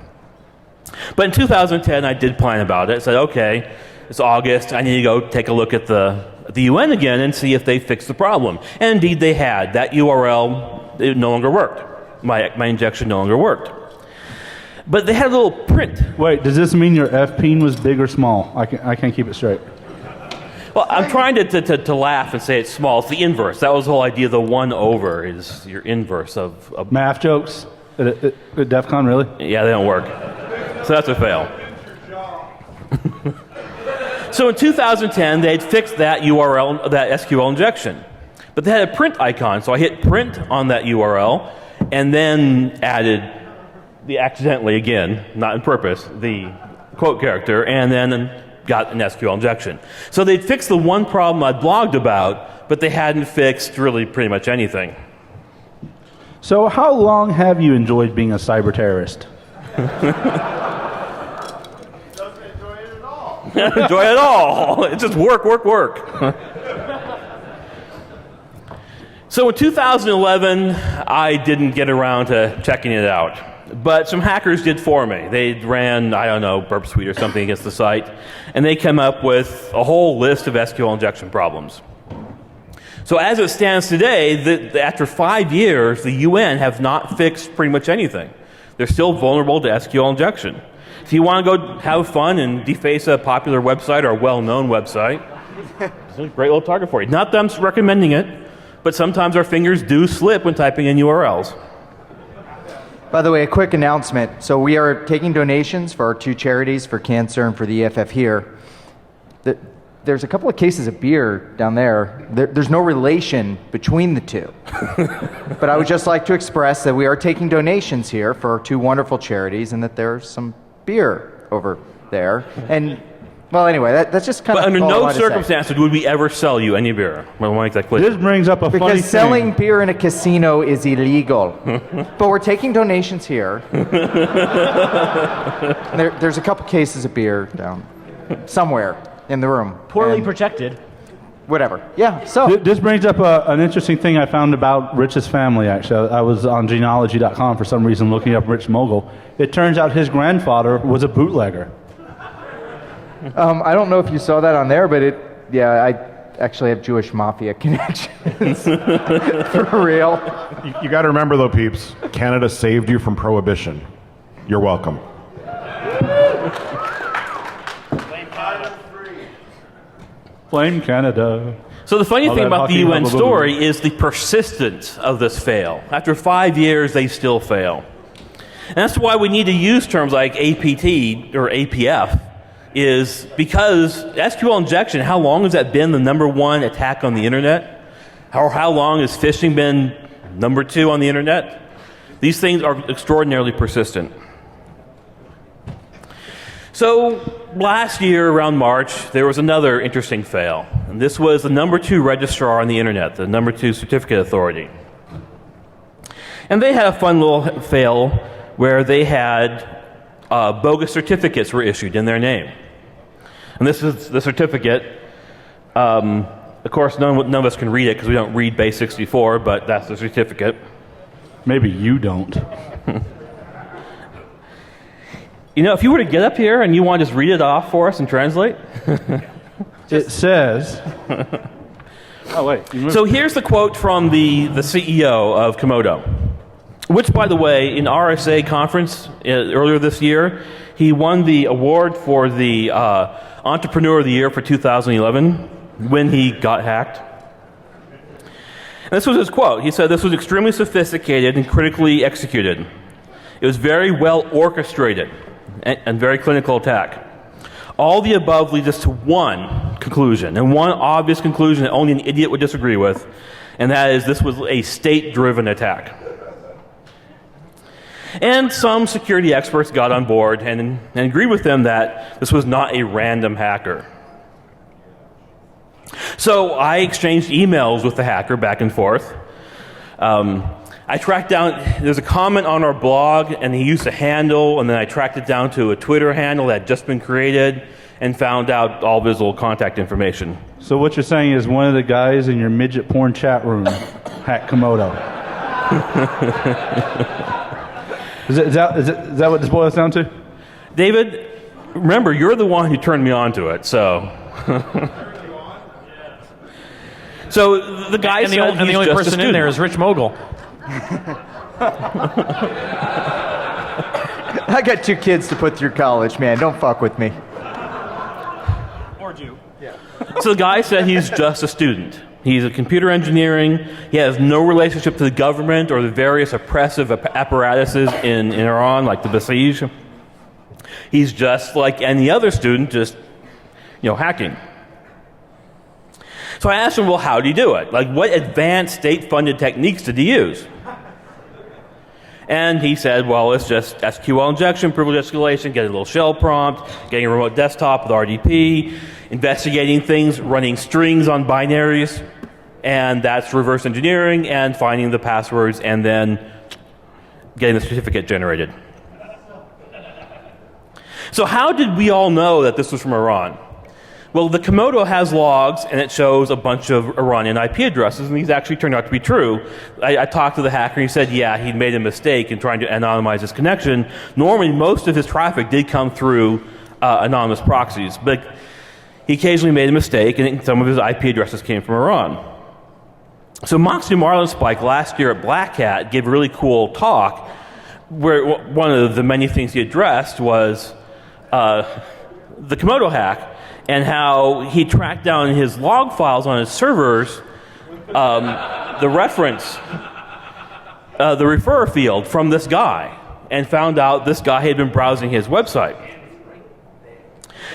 But in 2010, I did plan about it. I said, okay, it's August. I need to go take a look at the UN again and see if they fixed the problem. And indeed they had. That URL, it no longer worked. My injection no longer worked. But they had a little print. Wait, does this mean your FPeen was big or small? I can't keep it straight. Well, I'm trying to laugh and say it's small. It's the inverse. That was the whole idea. The 1 over is your inverse of... Math jokes at DEFCON, really? Yeah, they don't work. So that's a fail. So in 2010, they had fixed that URL, that SQL injection. But they had a print icon. So I hit print on that URL and then added accidentally again, not on purpose, the quote character, and then got an SQL injection. So they'd fixed the one problem I'd blogged about, but they hadn't fixed really pretty much anything. So how long have you enjoyed being a cyber terrorist? Doesn't enjoy it at all. Enjoy it all. It's just work, work, work. So in 2011, I didn't get around to checking it out. But some hackers did for me. They ran, I don't know, Burp Suite or something against the site, and they came up with a whole list of SQL injection problems. So as it stands today, after 5 years, the UN have not fixed pretty much anything. They're still vulnerable to SQL injection. If you want to go have fun and deface a popular website or a well-known website, it's a great little target for you. Not that I'm recommending it, but sometimes our fingers do slip when typing in URLs. By the way, a quick announcement. So we are taking donations for our 2 charities, for cancer and for the EFF here. There's a couple of cases of beer down there. There's no relation between the two. But I would just like to express that we are taking donations here for our 2 wonderful charities, and that there's some beer over there. And, well, anyway, that's just kind but of under all I no wanted to say. circumstances would we ever sell you any beer. I want to make that clear. This brings up a funny thing. Because selling beer in a casino is illegal. But we're taking donations here. There's a couple cases of beer down somewhere in the room. Poorly protected. Whatever. Yeah, so. This brings up an interesting thing I found about Rich's family, actually. I was on genealogy.com for some reason looking up Rich Mogul. It turns out his grandfather was a bootlegger. I don't know if you saw that on there, but I actually have Jewish mafia connections. For real. You got to remember, though, peeps, Canada saved you from prohibition. You're welcome. Blame Canada. So the funny All thing that about the hockey, UN blah, blah, blah, story is the persistence of this fail. After 5 years, they still fail. And that's why we need to use terms like APT or APF, is because SQL injection, how long has that been the #1 attack on the internet? Or how long has phishing been #2 on the internet? These things are extraordinarily persistent. So last year around March, there was another interesting fail. And this was the #2 registrar on the internet, the #2 certificate authority. And they had a fun little fail where they had bogus certificates were issued in their name. And this is the certificate. Of course, none of us can read it because we don't read base 64, but that's the certificate. Maybe you don't. You know, if you were to get up here and you want to just read it off for us and translate. It says... Oh, wait. So here's the quote from the CEO of Komodo, which, by the way, in RSA conference earlier this year, he won the award for the Entrepreneur of the Year for 2011 when he got hacked. And this was his quote. He said, "This was extremely sophisticated and critically executed. It was very well orchestrated and very clinical attack. All the above leads us to one conclusion, and one obvious conclusion that only an idiot would disagree with, and that is this was a state-driven attack. And some security experts got on board and agreed with them that this was not a random hacker. So I exchanged emails with the hacker back and forth. I tracked down, there's a comment on our blog, and he used a handle, and then I tracked it down to a Twitter handle that had just been created and found out all of his little contact information. So what you're saying is one of the guys in your midget porn chat room hacked Komodo. Is that what this boils down to? David, remember, you're the one who turned me on to it, so... So the guy said and the only person in there is Rich Mogul. I got 2 kids to put through college, man. Don't fuck with me. Or do. Yeah. So the guy said he's just a student. He's a computer engineering. He has no relationship to the government or the various oppressive apparatuses in Iran, like the Basij. He's just like any other student, just, hacking. So I asked him, well, how did he do it? Like, what advanced state-funded techniques did he use? And he said, well, it's just SQL injection, privilege escalation, getting a little shell prompt, getting a remote desktop with RDP, investigating things, running strings on binaries, and that's reverse engineering and finding the passwords and then getting the certificate generated. So how did we all know that this was from Iran? Well, the Komodo has logs, and it shows a bunch of Iranian IP addresses, and these actually turned out to be true. I talked to the hacker, and he said, yeah, he'd made a mistake in trying to anonymize his connection. Normally, most of his traffic did come through anonymous proxies, but he occasionally made a mistake, and some of his IP addresses came from Iran. So Moxie Marlinspike last year at Black Hat gave a really cool talk where one of the many things he addressed was the Komodo hack, and how he tracked down his log files on his servers, the reference, the referrer field from this guy, and found out this guy had been browsing his website.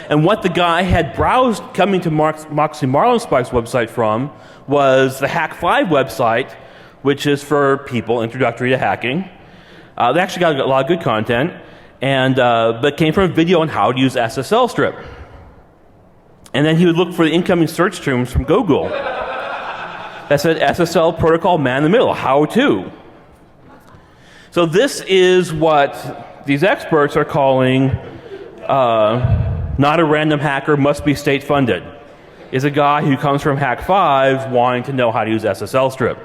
And what the guy had browsed coming to Moxie Marlinspike's website from was the Hack5 website, which is for people introductory to hacking. They actually got a lot of good content, and but came from a video on how to use SSL strip. And then he would look for the incoming search terms from Google that said SSL protocol man in the middle, how to. So this is what these experts are calling not a random hacker, must be state funded. Is a guy who comes from Hack5 wanting to know how to use SSL strip.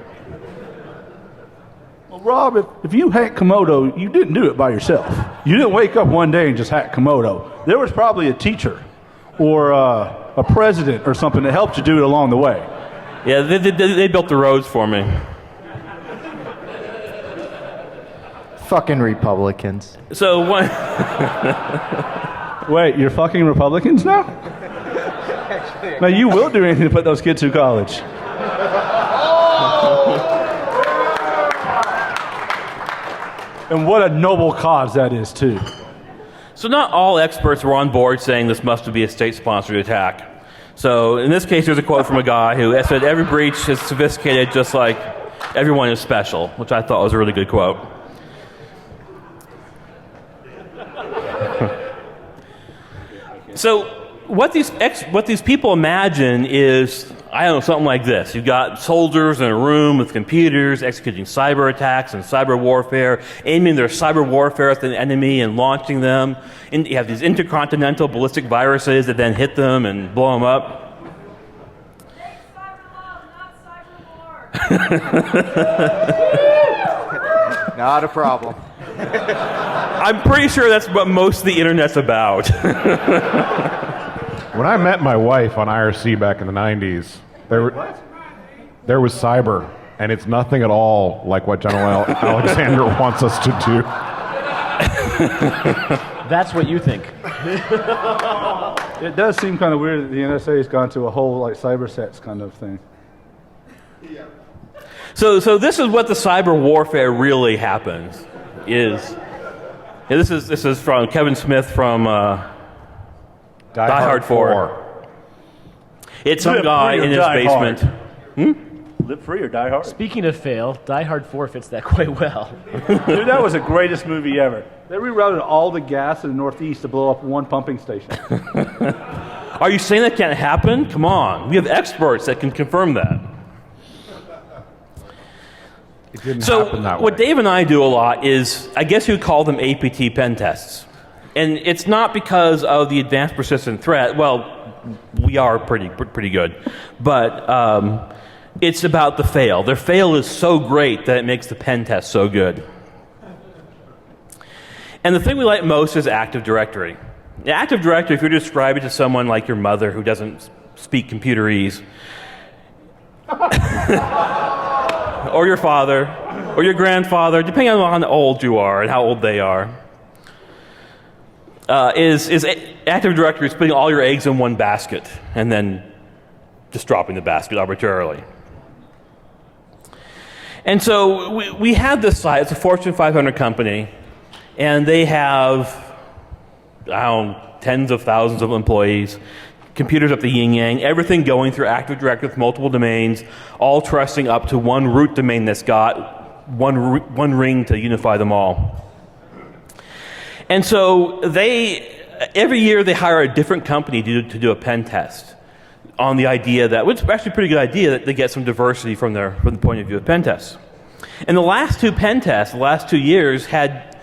Well, Rob, if you hacked Komodo, you didn't do it by yourself. You didn't wake up one day and just hack Komodo. There was probably a teacher or a president or something that helped you do it along the way. Yeah, they built the roads for me. Fucking Republicans. So one. Wait, you're fucking Republicans now? Now you will do anything to put those kids through college. And what a noble cause that is, too. So not all experts were on board saying this must be a state-sponsored attack. So in this case, there's a quote from a guy who said, every breach is sophisticated just like everyone is special, which I thought was a really good quote. So what these people imagine is, I don't know, something like this. You've got soldiers in a room with computers executing cyber attacks and cyber warfare, aiming their cyber warfare at the enemy and launching them. And you have these intercontinental ballistic viruses that then hit them and blow them up. Not a problem. I'm pretty sure that's what most of the internet's about. When I met my wife on IRC back in the 90s, there was cyber, and it's nothing at all like what General Alexander wants us to do. That's what you think. It does seem kind of weird that the NSA has gone to a whole like cyber sets kind of thing. So this is what the cyber warfare really happens. This is from Kevin Smith from Die Hard 4. It's some Live guy free or in his die basement. hard. Live free or die hard. Speaking of fail, Die Hard 4 fits that quite well. Dude, that was the greatest movie ever. They rerouted all the gas in the Northeast to blow up one pumping station. Are you saying that can't happen? Come on. We have experts that can confirm that. It didn't So happen that what way. Dave and I do a lot is, I guess you'd call them APT pen tests. And it's not because of the advanced persistent threat. Well, we are pretty good. But it's about the fail. Their fail is so great that it makes the pen test so good. And the thing we like most is Active Directory. The Active Directory, if you describe it to someone like your mother who doesn't speak computerese, or your father, or your grandfather, depending on how old you are and how old they are, is Active Directory is putting all your eggs in one basket and then just dropping the basket arbitrarily. And so we have this site. It's a Fortune 500 company, and they have, I don't know, tens of thousands of employees, computers up the yin-yang, everything going through Active Directory with multiple domains, all trusting up to one root domain that's got one ring to unify them all. And so every year they hire a different company to do a pen test on the idea that, which is actually a pretty good idea, that they get some diversity from the point of view of pen tests. And the last two pen tests, the last 2 years, had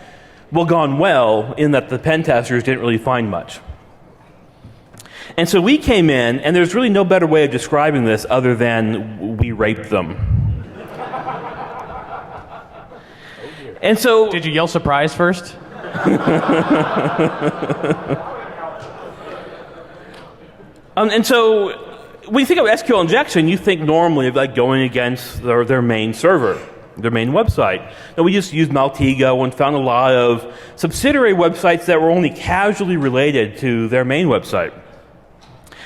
gone well in that the pen testers didn't really find much. And so we came in, and there's really no better way of describing this other than we raped them. And so, Did you yell surprise first? And so, when you think of SQL injection, you think normally of like going against their main server, their main website. And we just used Maltego and found a lot of subsidiary websites that were only casually related to their main website.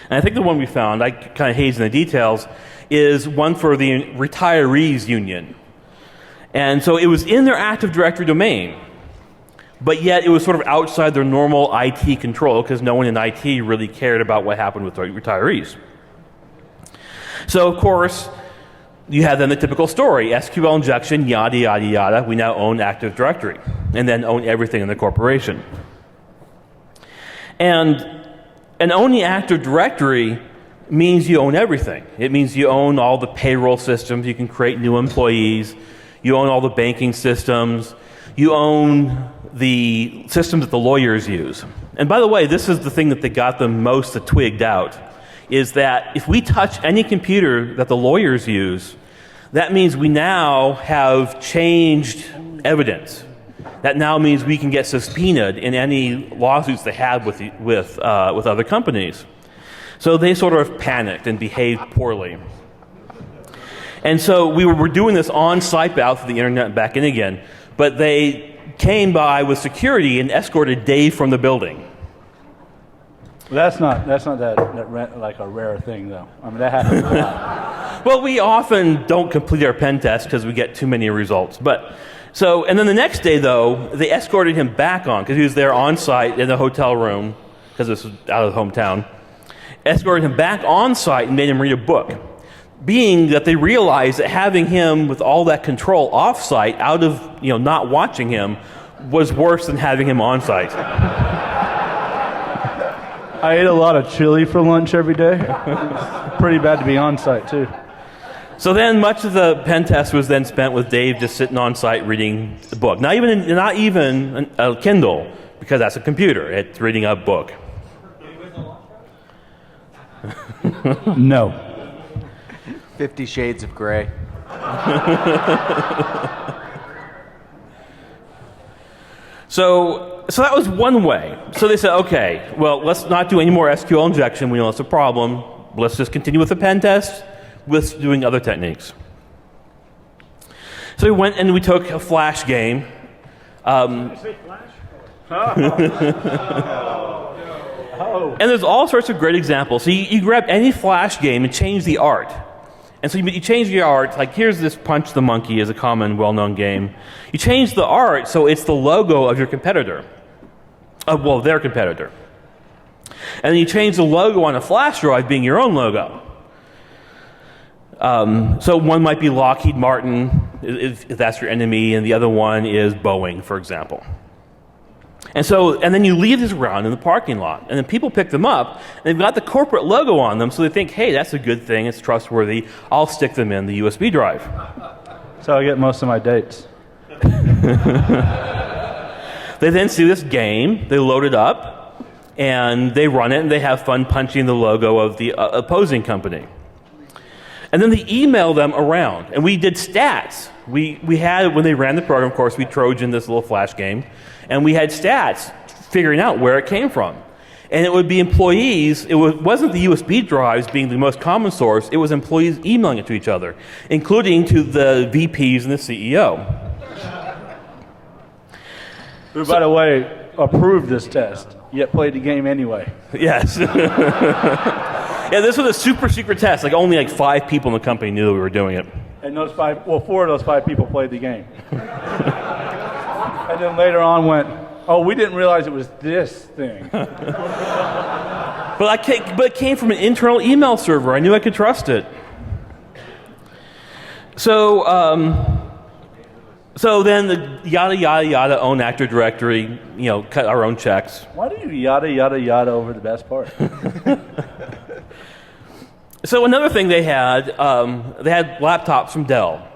And I think the one we found, I kind of haze in the details, is one for the retirees union. And so it was in their Active Directory domain, but yet it was sort of outside their normal IT control because no one in IT really cared about what happened with the retirees. So, of course, you have then the typical story, SQL injection, yada, yada, yada. We now own Active Directory and then own everything in the corporation. And owning Active Directory means you own everything. It means you own all the payroll systems. You can create new employees. You own all the banking systems. You own the systems that the lawyers use. And by the way, this is the thing that they got them most twigged out, is that if we touch any computer that the lawyers use, that means we now have changed evidence. That now means we can get subpoenaed in any lawsuits they have with other companies. So they sort of panicked and behaved poorly. And so we were doing this on-site out through the internet back in again, but they came by with security and escorted Dave from the building. That's not that like a rare thing, though. I mean, that happens a lot. Well, we often don't complete our pen test because we get too many results. And then the next day, though, they escorted him back on, because he was there on site in the hotel room, because this was out of the hometown. Escorted him back on site and made him read a book, being that they realized that having him with all that control off site, out of not watching him, was worse than having him on site. I ate a lot of chili for lunch every day. It's pretty bad to be on site, too. So then much of the pen test was then spent with Dave just sitting on site reading the book. Not even a Kindle, because that's a computer. It's reading a book. No. 50 Shades of Grey. So that was one way. So they said, okay, well, let's not do any more SQL injection. We know it's a problem. Let's just continue with the pen test with doing other techniques. So we went and we took a Flash game. And there's all sorts of great examples. So you grab any Flash game and change the art. And so you change the art, like here's this Punch the Monkey is a common, well-known game. You change the art so it's the logo of your competitor. Their competitor. And then you change the logo on a flash drive being your own logo. So one might be Lockheed Martin, if that's your enemy, and the other one is Boeing, for example. And then you leave these around in the parking lot, and then people pick them up, and they've got the corporate logo on them, so they think, hey, that's a good thing, it's trustworthy, I'll stick them in the USB drive. That's how I get most of my dates. They then see this game, they load it up, and they run it, and they have fun punching the logo of the opposing company. And then they email them around, and we did stats. We had, when they ran the program, of course, we Trojan this little flash game, and we had stats figuring out where it came from. And it would be employees, wasn't the USB drives being the most common source, it was employees emailing it to each other, including to the VPs and the CEO. Who, by the way, approved this test, yet played the game anyway. Yes. Yeah, this was a super secret test. Only 5 people in the company knew that we were doing it. And those 4 of those 5 people played the game. And then later on went, oh, we didn't realize it was this thing. But it came from an internal email server. I knew I could trust it. So then the yada yada yada own Active Directory, cut our own checks. Why do you yada yada yada over the best part? So another thing they had laptops from Dell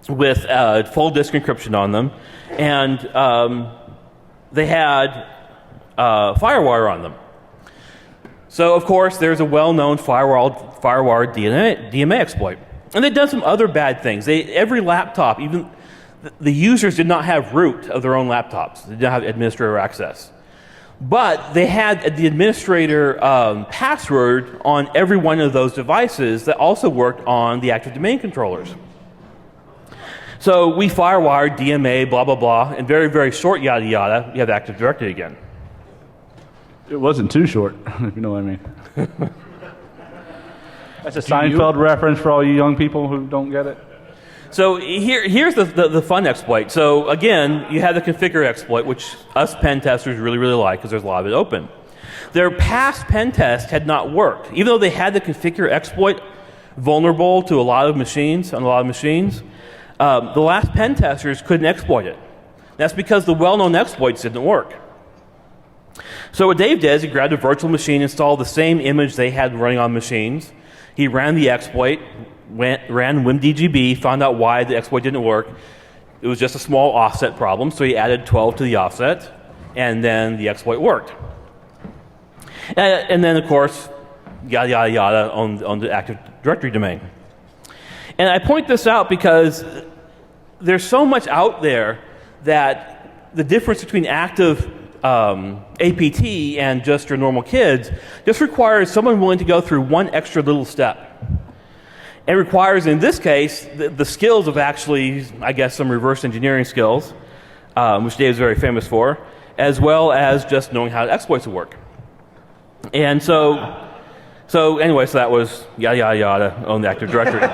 with full disk encryption on them, and they had FireWire on them. So of course there's a well-known FireWire DMA exploit, and they've done some other bad things. Every laptop, even the users did not have root of their own laptops. They didn't have administrator access. But they had the administrator password on every one of those devices that also worked on the active domain controllers. So we FireWired DMA, blah, blah, blah, and very, very short yada yada, you have Active Directory again. It wasn't too short, if you know what I mean. That's a Seinfeld reference for all you young people who don't get it. So here's the fun exploit. So again, you have the configure exploit, which us pen testers really, really like because there's a lot of it open. Their past pen test had not worked. Even though they had the configure exploit vulnerable to a lot of machines, the last pen testers couldn't exploit it. That's because the well-known exploits didn't work. So what Dave did is he grabbed a virtual machine, installed the same image they had running on machines. He ran the exploit, ran WimDGB, found out why the exploit didn't work. It was just a small offset problem, so he added 12 to the offset, and then the exploit worked. And then, of course, yada, yada, yada on the Active Directory domain. And I point this out because there's so much out there that the difference between active APT and just your normal kids just requires someone willing to go through one extra little step. It requires, in this case, the skills of actually, I guess, some reverse engineering skills, which Dave is very famous for, as well as just knowing how exploits work. And so that was yada, yada, yada on the Active Directory.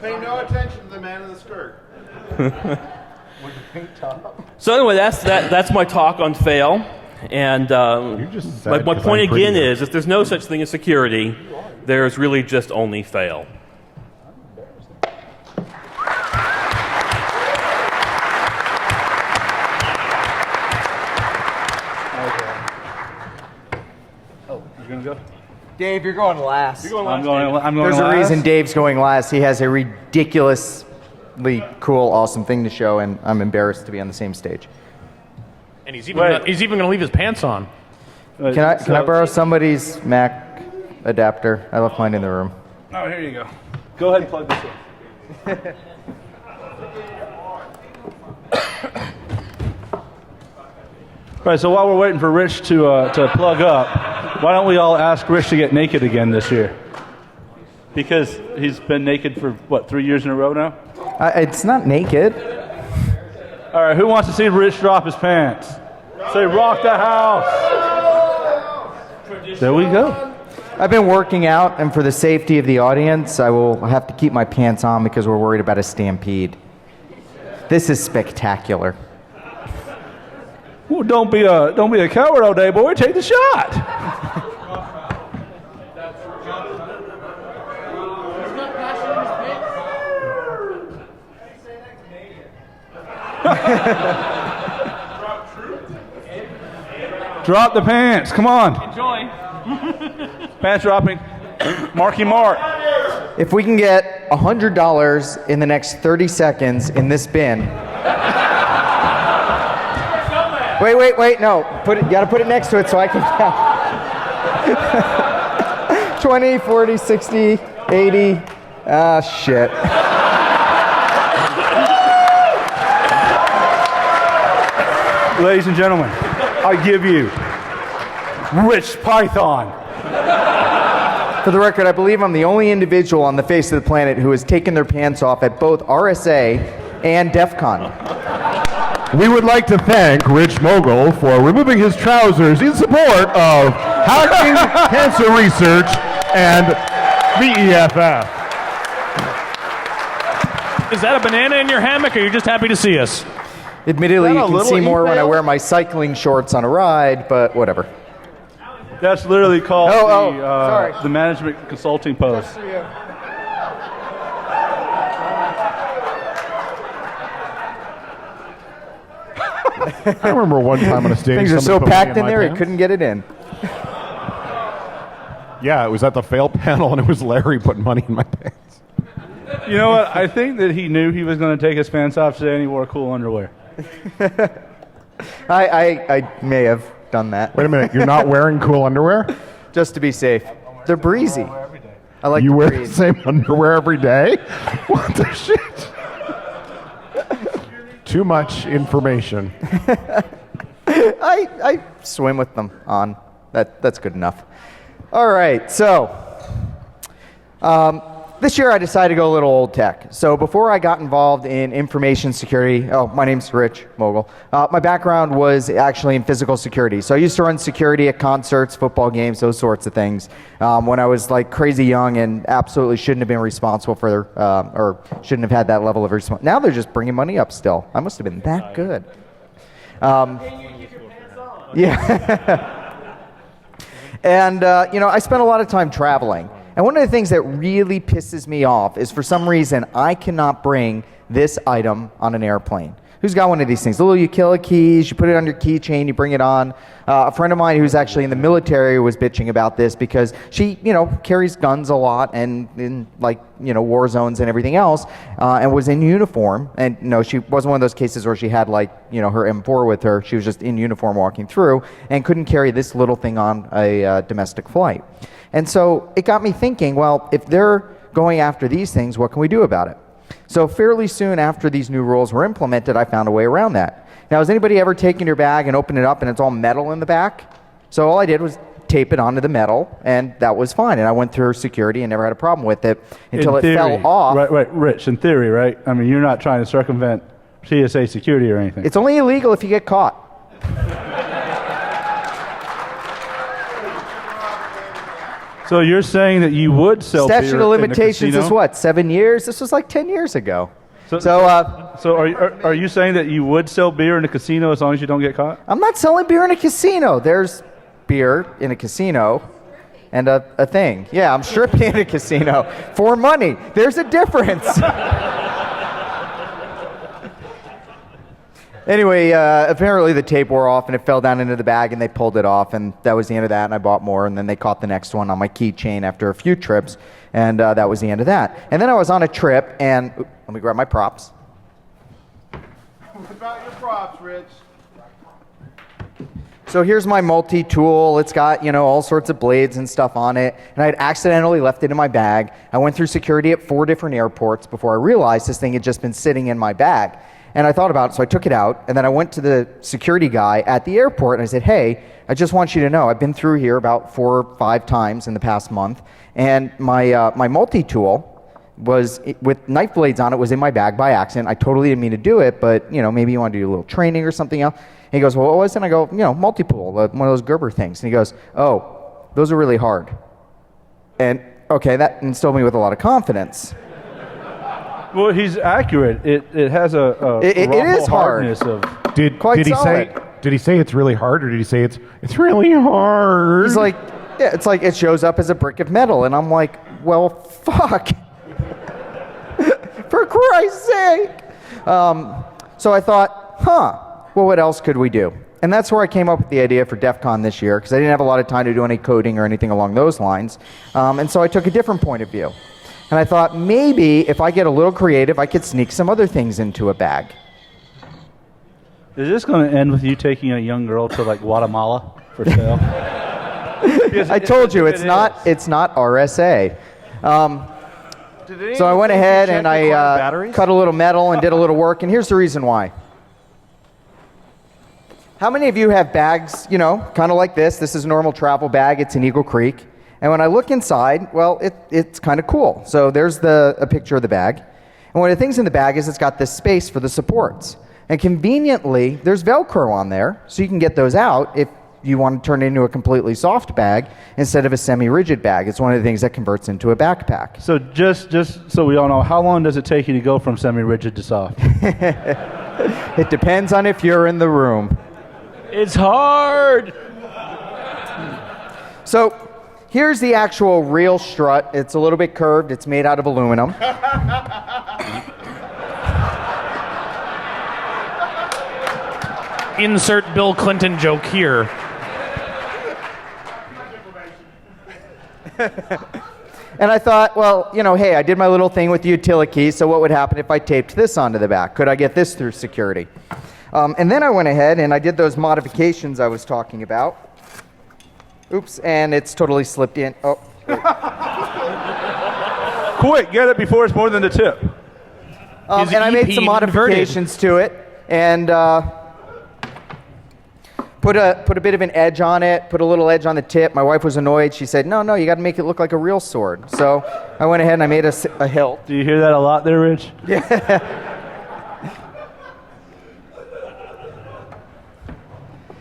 Pay no attention to the man in the skirt. So anyway, that's my talk on fail. And my point again is, if there's no such thing as security, there's really just only fail. Dave, you're going last. I'm going There's last. a reason Dave's going last. He has a ridiculously cool, awesome thing to show, and I'm embarrassed to be on the same stage. And he's even going to leave his pants on. Can I borrow somebody's Mac adapter? I left mine in the room. Oh, here you go. Go ahead and plug this in. All right, so while we're waiting for Rich to plug up, why don't we all ask Rich to get naked again this year? Because he's been naked for, 3 years in a row now? It's not naked. All right, who wants to see Rich drop his pants? Say, rock the house. There we go. I've been working out, and for the safety of the audience, I will have to keep my pants on because we're worried about a stampede. This is spectacular. Well, don't be a coward all day, boy. Take the shot. Drop the pants. Come on. Enjoy. Pants dropping. Marky Mark. If we can get $100 in the next 30 seconds in this bin. Wait, no. Gotta put it next to it so I can count. 20, 40, 60, 80. Ah, shit. Ladies and gentlemen, I give you Rich Python. For the record, I believe I'm the only individual on the face of the planet who has taken their pants off at both RSA and DEFCON. We would like to thank Rich Mogul for removing his trousers in support of Hacking Cancer Research and the EFF. Is that a banana in your hammock, or you're just happy to see us? Admittedly, you a can little see more when I email? wear my cycling shorts on a ride, but whatever. That's literally called sorry. the management consulting post. I remember one time on a stage. Things are so somebody put money packed in my there, he pants. couldn't get it in. Yeah, it was at the fail panel, and it was Larry putting money in my pants. You know what? I think that he knew he was going to take his pants off today, and he wore cool underwear. I may have done that. Wait a minute, you're not wearing cool underwear? Just to be safe. They're breezy. I like You to wear the breathe. same underwear every day? What the shit? Too much information. I swim with them on. That's good enough. All right, so this year I decided to go a little old tech. So before I got involved in information security, my name's Rich Mogul. My background was actually in physical security. So I used to run security at concerts, football games, those sorts of things. When I was like crazy young and absolutely shouldn't have been responsible for, or shouldn't have had that level of responsibility. Now they're just bringing money up still. I must have been that good. Yeah. And, I spent a lot of time traveling. And one of the things that really pisses me off is for some reason I cannot bring this item on an airplane. Who's got one of these things? The little utility keys, you put it on your keychain, you bring it on. A friend of mine who's actually in the military was bitching about this because she, carries guns a lot and in war zones and everything else, and was in uniform. And she wasn't one of those cases where she had her M4 with her. She was just in uniform walking through and couldn't carry this little thing on a domestic flight. And so it got me thinking, well, if they're going after these things, what can we do about it? So fairly soon after these new rules were implemented, I found a way around that. Now, has anybody ever taken your bag and opened it up and it's all metal in the back? So all I did was tape it onto the metal, and that was fine. And I went through security and never had a problem with it until it fell off. Right, Rich, in theory, right? I mean, you're not trying to circumvent TSA security or anything. It's only illegal if you get caught. So you're saying that you would sell beer Statute of limitations in a is what, 7 years? This was like 10 years ago. So are you saying that you would sell beer in a casino as long as you don't get caught? I'm not selling beer in a casino. There's beer in a casino and a thing. Yeah, I'm stripping in a casino for money. There's a difference. Anyway, apparently the tape wore off and it fell down into the bag and they pulled it off, and that was the end of that, and I bought more, and then they caught the next one on my keychain after a few trips, and that was the end of that. And then I was on a trip, and let me grab my props. What about your props, Rich? So here's my multi-tool. It's got, all sorts of blades and stuff on it, and I had accidentally left it in my bag. I went through security at 4 different airports before I realized this thing had just been sitting in my bag. And I thought about it, so I took it out, and then I went to the security guy at the airport, and I said, hey, I just want you to know, I've been through here about 4 or 5 times in the past month, and my multi-tool was, with knife blades on it, was in my bag by accident. I totally didn't mean to do it, but, maybe you want to do a little training or something else. And he goes, well, what was it? And I go, multi-tool, one of those Gerber things. And he goes, oh, those are really hard. And, okay, that instilled me with a lot of confidence. Well, he's accurate. It has a It is hard. hardness of. Did Quite he solid. say? Did he say it's really hard, or did he say it's really hard? He's like, yeah, it's like it shows up as a brick of metal, and I'm like, well, fuck. For Christ's sake. So I thought, well, what else could we do? And that's where I came up with the idea for DEFCON this year, because I didn't have a lot of time to do any coding or anything along those lines. And so I took a different point of view. And I thought maybe if I get a little creative, I could sneak some other things into a bag. Is this going to end with you taking a young girl to like Guatemala for sale? I told you it's not RSA. So I went ahead and I cut a little metal and did a little work, and here's the reason why. How many of you have bags, you know, kind of like this? This is a normal travel bag. It's in Eagle Creek. And when I look inside, well, it's kind of cool. So there's a picture of the bag. And one of the things in the bag is it's got this space for the supports. And conveniently, there's Velcro on there, so you can get those out if you want to turn it into a completely soft bag instead of a semi-rigid bag. It's one of the things that converts into a backpack. So just so we all know, how long does it take you to go from semi-rigid to soft? It depends on if you're in the room. It's hard. So here's the actual real strut. It's a little bit curved. It's made out of aluminum. Insert Bill Clinton joke here. And I thought, well, you know, hey, I did my little thing with the utility key, so what would happen if I taped this onto the back? Could I get this through security? And then I went ahead and I did those modifications I was talking about. Oops, and it's totally slipped in. Oh, wait. Quick, get it before it's more than the tip. And I made some modifications to it, and put a bit of an edge on it, put a little edge on the tip. My wife was annoyed. She said, no, you got to make it look like a real sword. So I went ahead and I made a hilt. Do you hear that a lot there, Rich? Yeah.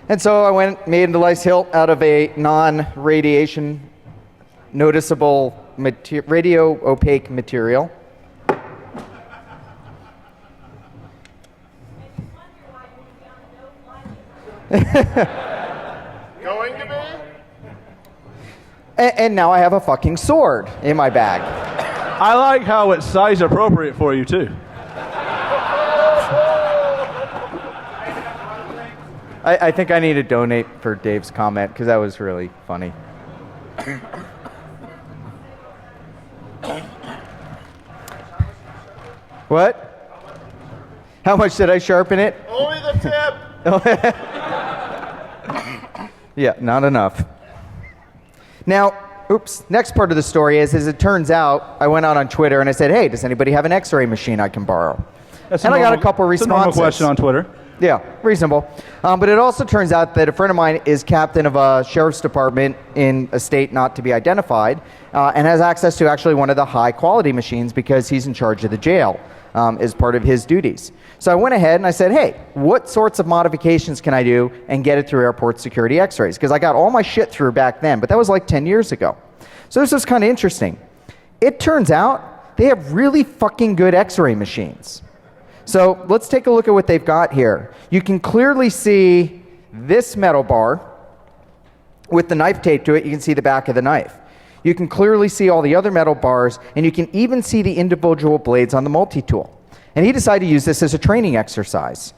And so I made a nice hilt out of a non-radiation noticeable radio opaque material. Going to be? And now I have a fucking sword in my bag. I like how it's size appropriate for you, too. I think I need to donate for Dave's comment, because that was really funny. What? How much did I sharpen it? Only the tip. Yeah, not enough. Now, next part of the story is it turns out, I went out on Twitter and I said, hey, does anybody have an X-ray machine I can borrow? I got a couple responses. That's a normal question on Twitter. Yeah, reasonable. But it also turns out that a friend of mine is captain of a sheriff's department in a state not to be identified and has access to actually one of the high-quality machines because he's in charge of the jail as part of his duties. So I went ahead and I said, hey, what sorts of modifications can I do and get it through airport security X-rays? Because I got all my shit through back then, but that was like 10 years ago. So this was kind of interesting. It turns out they have really fucking good X-ray machines. So let's take a look at what they've got here. You can clearly see this metal bar with the knife taped to it. You can see the back of the knife. You can clearly see all the other metal bars, and you can even see the individual blades on the multi-tool. And he decided to use this as a training exercise.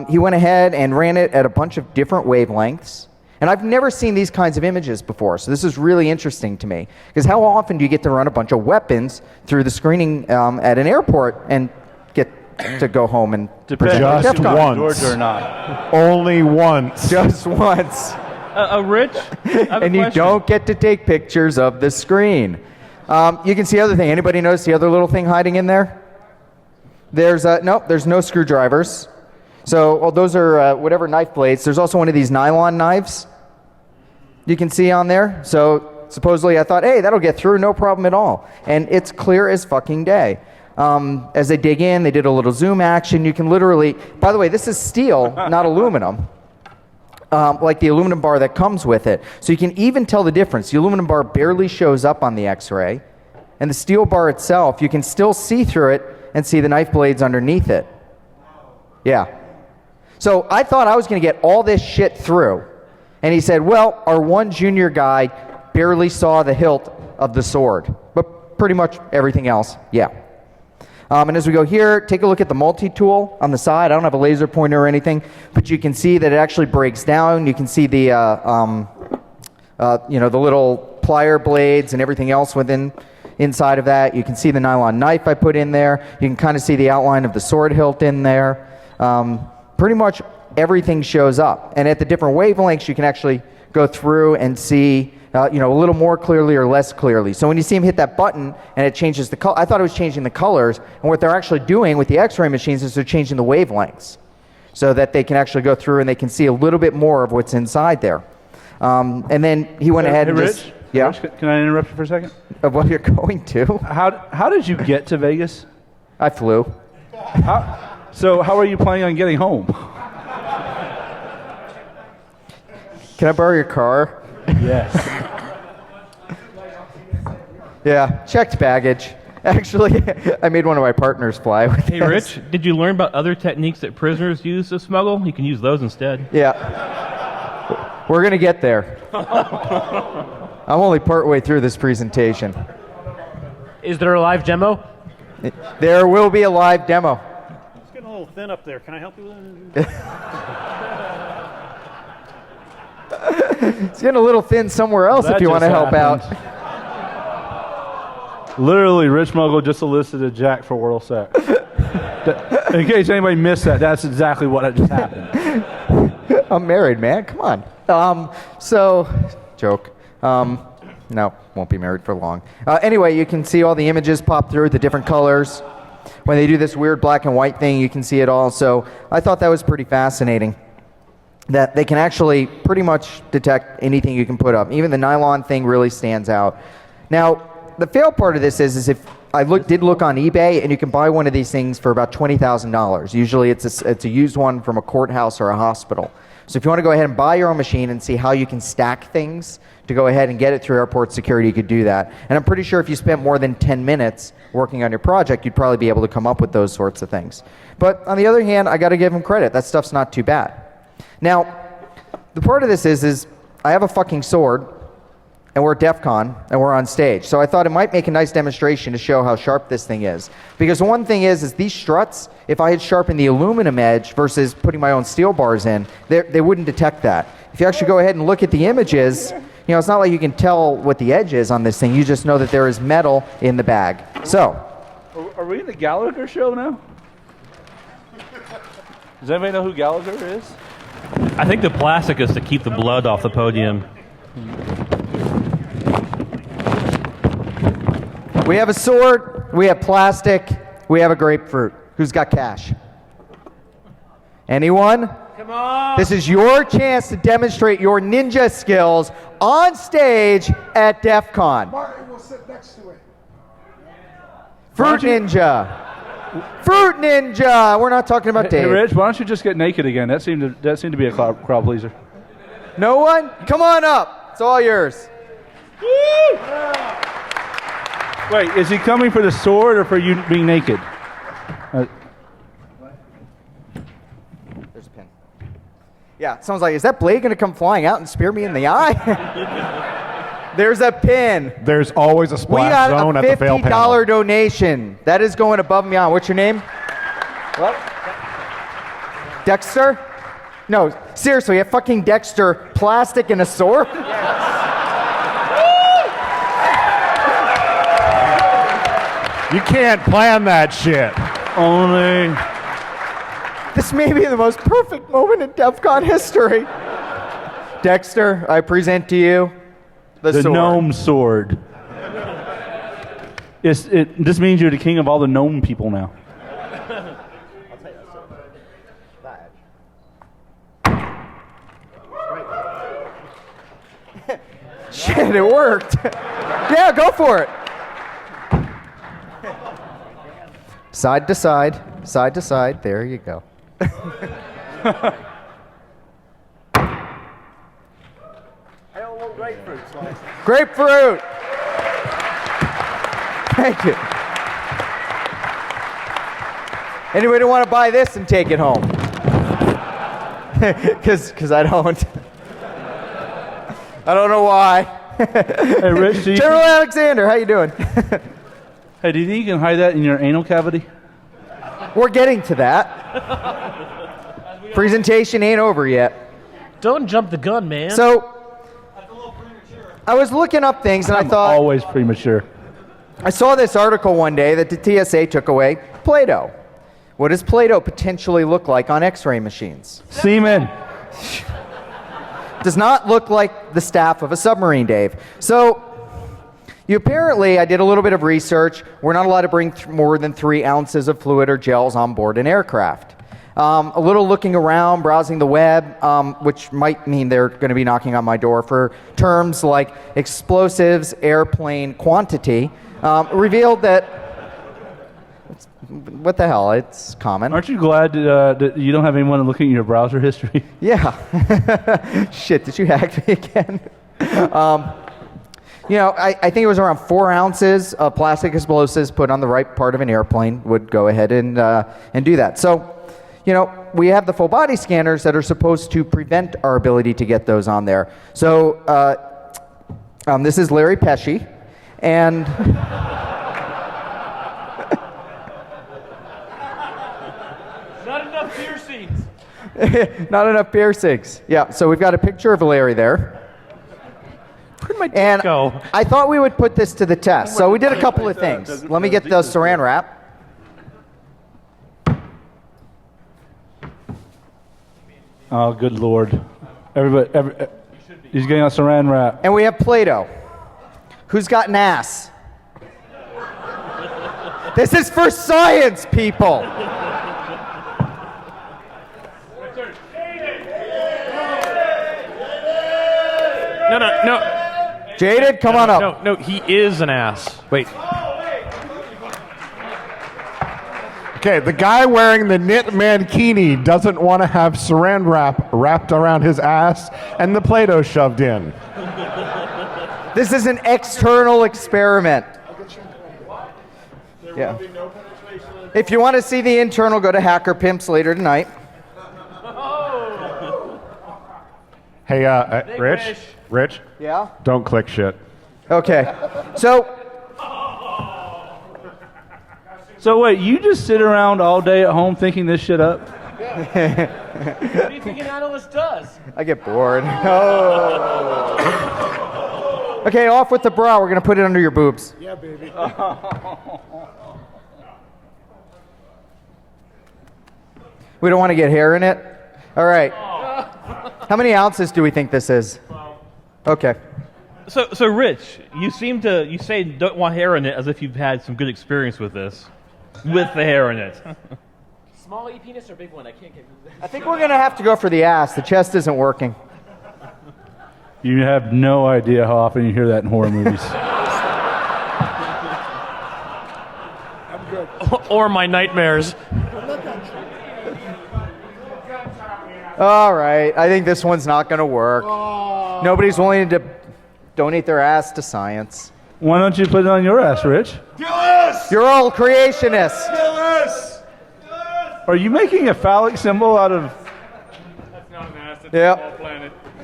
He went ahead and ran it at a bunch of different wavelengths. And I've never seen these kinds of images before, so this is really interesting to me. Because how often do you get to run a bunch of weapons through the screening at an airport and get to go home and Depends just once, Georgia or not. Only once, just once, Rich, and you don't get to take pictures of the screen. You can see other thing. Anybody notice the other little thing hiding in there? There's no screwdrivers. So those are whatever knife blades. There's also one of these nylon knives you can see on there. So supposedly I thought, hey, that'll get through, no problem at all. And it's clear as fucking day. As they dig in, they did a little zoom action. You can literally, by the way, this is steel, not aluminum, like the aluminum bar that comes with it. So you can even tell the difference. The aluminum bar barely shows up on the X-ray, and the steel bar itself, you can still see through it, and see the knife blades underneath it. Yeah. So I thought I was going to get all this shit through. And he said, well, our one junior guy barely saw the hilt of the sword. But pretty much everything else, yeah. And as we go here, take a look at the multi-tool on the side. I don't have a laser pointer or anything, but you can see that it actually breaks down. You can see the, the little plier blades and everything else inside of that. You can see the nylon knife I put in there. You can kind of see the outline of the sword hilt in there. Pretty much everything shows up. And at the different wavelengths, you can actually go through and see a little more clearly or less clearly. So when you see him hit that button and it changes the color, I thought it was changing the colors, and what they're actually doing with the X-ray machines is they're changing the wavelengths so that they can actually go through and they can see a little bit more of what's inside there. And then he went ahead and Rich, yeah. Rich, can I interrupt you for a second? Of what you're going to? How did you get to Vegas? I flew. So how are you planning on getting home? Can I borrow your car? Yes. Yeah, checked baggage. Actually, I made one of my partners fly with Hey, Rich, did you learn about other techniques that prisoners use to smuggle? You can use those instead. Yeah. We're going to get there. I'm only partway through this presentation. Is there a live demo? There will be a live demo. It's getting a little thin up there. Can I help you with it? It's getting a little thin somewhere else if you want to help out. Literally, Rich Mogul just elicited Jack for oral sex. In case anybody missed that, that's exactly what just happened. I'm married, man. Come on. Joke. No, won't be married for long. Anyway, you can see all the images pop through, the different colors. When they do this weird black and white thing, you can see it all. So I thought that was pretty fascinating, that they can actually pretty much detect anything you can put up. Even the nylon thing really stands out. Now, the fail part of this is if I did look on eBay, and you can buy one of these things for about $20,000. Usually it's a used one from a courthouse or a hospital. So if you want to go ahead and buy your own machine and see how you can stack things to go ahead and get it through airport security, you could do that. And I'm pretty sure if you spent more than 10 minutes working on your project, you'd probably be able to come up with those sorts of things. But on the other hand, I got to give them credit. That stuff's not too bad. Now, the part of this is I have a fucking sword, and we're at DEFCON, and we're on stage. So I thought it might make a nice demonstration to show how sharp this thing is. Because the one thing is these struts, if I had sharpened the aluminum edge versus putting my own steel bars in, they wouldn't detect that. If you actually go ahead and look at the images, it's not like you can tell what the edge is on this thing. You just know that there is metal in the bag. So. Are we in the Gallagher show now? Does anybody know who Gallagher is? I think the plastic is to keep the blood off the podium. We have a sword, we have plastic, we have a grapefruit. Who's got cash? Anyone? Come on. This is your chance to demonstrate your ninja skills on stage at DEFCON. Martin will sit next to it. Fruit Ninja. Fruit Ninja. We're not talking about Dave. Hey, Rich, why don't you just get naked again? That seemed to be a crowd pleaser. No one? Come on up. It's all yours. Woo! Wait, is he coming for the sword or for you being naked? There's a pin. Yeah, someone's like, is that blade going to come flying out and spear me in the eye? There's a pin. There's always a splash zone at the fail panel. We got a $50 donation. That is going above and beyond. What's your name? What? Dexter? No, seriously, a fucking Dexter, plastic and a sword? You can't plan that shit. Only. This may be the most perfect moment in DEFCON history. Dexter, I present to you the sword. Gnome sword. This means you're the king of all the gnome people now. Shit, it worked. Yeah, go for it. Side to side, side to side. There you go. Grapefruit. Thank you. Anybody want to buy this and take it home? Because I don't. I don't know why. Hey, Rich, General Alexander, how you doing? Hey, do you think you can hide that in your anal cavity? We're getting to that. Presentation ain't over yet. Don't jump the gun, man. So, I was looking up things and I thought... always premature. I saw this article one day that the TSA took away Play-Doh. What does Play-Doh potentially look like on X-ray machines? Semen. Does not look like the staff of a submarine, Dave. So, I did a little bit of research. We're not allowed to bring more than 3 ounces of fluid or gels on board an aircraft. A little looking around, browsing the web, which might mean they're going to be knocking on my door for terms like explosives, airplane quantity, revealed that, what the hell, it's common. Aren't you glad that you don't have anyone looking at your browser history? Yeah. Shit, did you hack me again? I think it was around 4 ounces of plastic explosives put on the right part of an airplane would go ahead and do that. So, we have the full body scanners that are supposed to prevent our ability to get those on there. So, this is Larry Pesci, and Not enough piercings. not enough piercings. Yeah, so we've got a picture of Larry there. Where'd my And go? I thought we would put this to the test. So we did a couple of things. Let me get the saran wrap. Oh, good Lord. He's getting a saran wrap. And we have Play-Doh. Who's got an ass? This is for science, people. No. Jaded, come on up. No, he is an ass. Wait. Okay, the guy wearing the knit mankini doesn't want to have saran wrap wrapped around his ass and the Play-Doh shoved in. This is an external experiment. Yeah. If you want to see the internal, go to Hacker Pimps later tonight. Hey, Rich? Yeah? Don't click shit. Okay. So wait, you just sit around all day at home thinking this shit up? What do you think an analyst does? I get bored. Oh. Okay, off with the bra. We're going to put it under your boobs. Yeah, baby. We don't want to get hair in it? All right. How many ounces do we think this is? Okay. So Rich, you say you don't want hair in it as if you've had some good experience with this, with the hair in it. Small E penis or big one? I can't get. I think we're going to have to go for the ass. The chest isn't working. You have no idea how often you hear that in horror movies. I'm good. Or my nightmares. All right. I think this one's not going to work. Oh. Nobody's willing to donate their ass to science. Why don't you put it on your ass, Rich? Gillis! You're all creationists. Gillis! Are you making a phallic symbol out of... That's not an ass. That's Yep. a small planet. I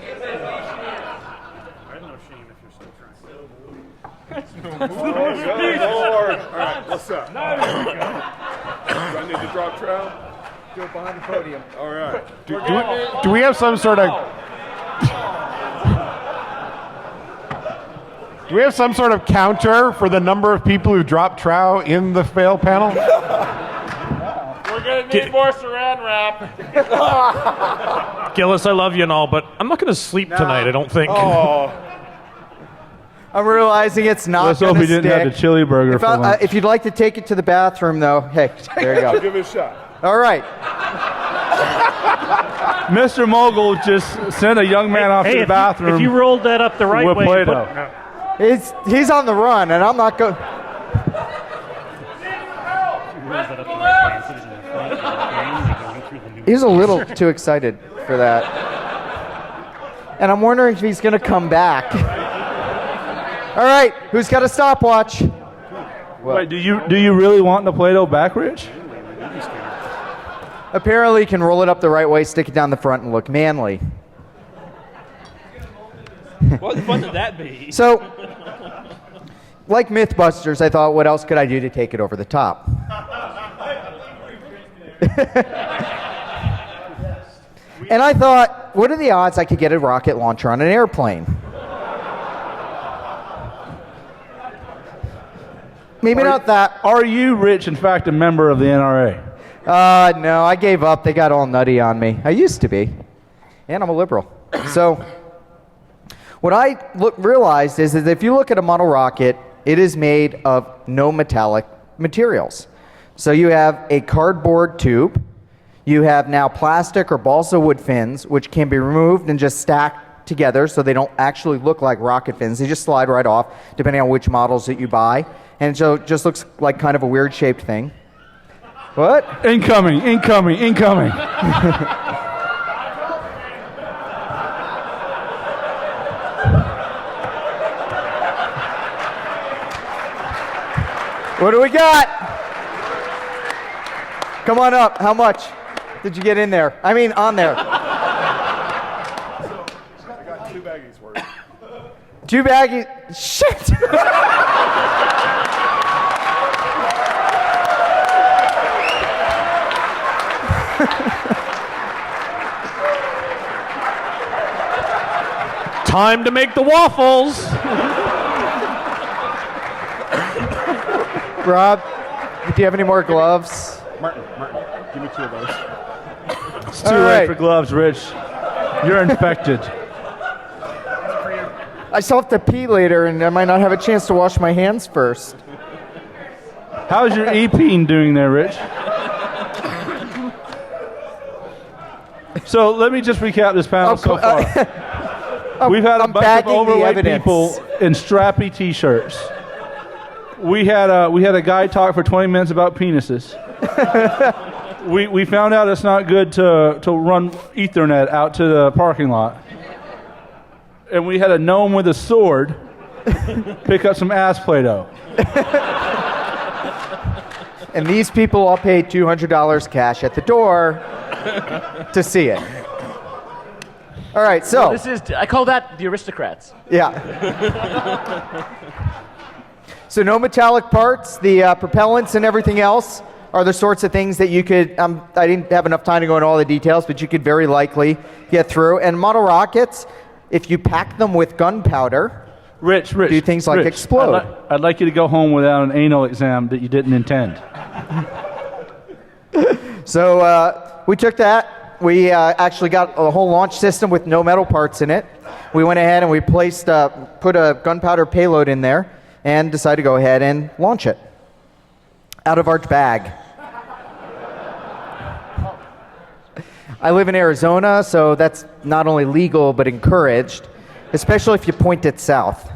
have no shame if you're still trying. That's no Lord. All right, what's up? Do I need to drop trout? Do it behind the podium. All right. Do we have some sort of... Do we have some sort of counter for the number of people who dropped trow in the fail panel? We're going to need more saran wrap. Gillis, I love you and all, but I'm not going to sleep tonight, I don't think. Oh. I'm realizing it's not Let's going hope to he stick. didn't have the chili burger for lunch. If you'd like to take it to the bathroom, though, hey, there you go. Give it a shot. All right. Mr. Mogul just sent a young man off to the bathroom. If you rolled that up the right with way, Play-Doh. He's on the run, and I'm not going. He's a little too excited for that, and I'm wondering if he's going to come back. All right, who's got a stopwatch? Wait, do you really want the Play-Doh back, Rich? Apparently, you can roll it up the right way, stick it down the front, and look manly. What fun would that be? So, like Mythbusters, I thought, what else could I do to take it over the top? And I thought, what are the odds I could get a rocket launcher on an airplane? Maybe not that. Are you, Rich, in fact, a member of the NRA? No, I gave up. They got all nutty on me. I used to be. And I'm a liberal. So, what I realized is that if you look at a model rocket, it is made of no metallic materials. So you have a cardboard tube. You have now plastic or balsa wood fins, which can be removed and just stacked together so they don't actually look like rocket fins. They just slide right off, depending on which models that you buy. And so it just looks like kind of a weird shaped thing. What? Incoming. What do we got? Come on up. How much did you get in there? I mean, on there. I got 2 baggies worth. 2 baggies. Shit. Time to make the waffles. Rob, do you have any more gloves? Martin, give me 2 of those. It's too late for gloves, Rich. You're infected. I still have to pee later, and I might not have a chance to wash my hands first. How's your e-peen doing there, Rich? So let me just recap this panel so far. We've had a bunch of overweight people in strappy T-shirts. We had a guy talk for 20 minutes about penises. we found out it's not good to run Ethernet out to the parking lot. And we had a gnome with a sword pick up some ass Play-Doh. And these people all paid $200 cash at the door to see it. All right, so. Well, I call that the aristocrats. Yeah. So no metallic parts, the propellants and everything else are the sorts of things that you could, I didn't have enough time to go into all the details, but you could very likely get through. And model rockets, if you pack them with gunpowder, Rich, do things like explode. I'd like you to go home without an anal exam that you didn't intend. So we took that. We actually got a whole launch system with no metal parts in it. We went ahead and we put a gunpowder payload in there and decided to go ahead and launch it out of our bag. I live in Arizona, so that's not only legal but encouraged, especially if you point it south.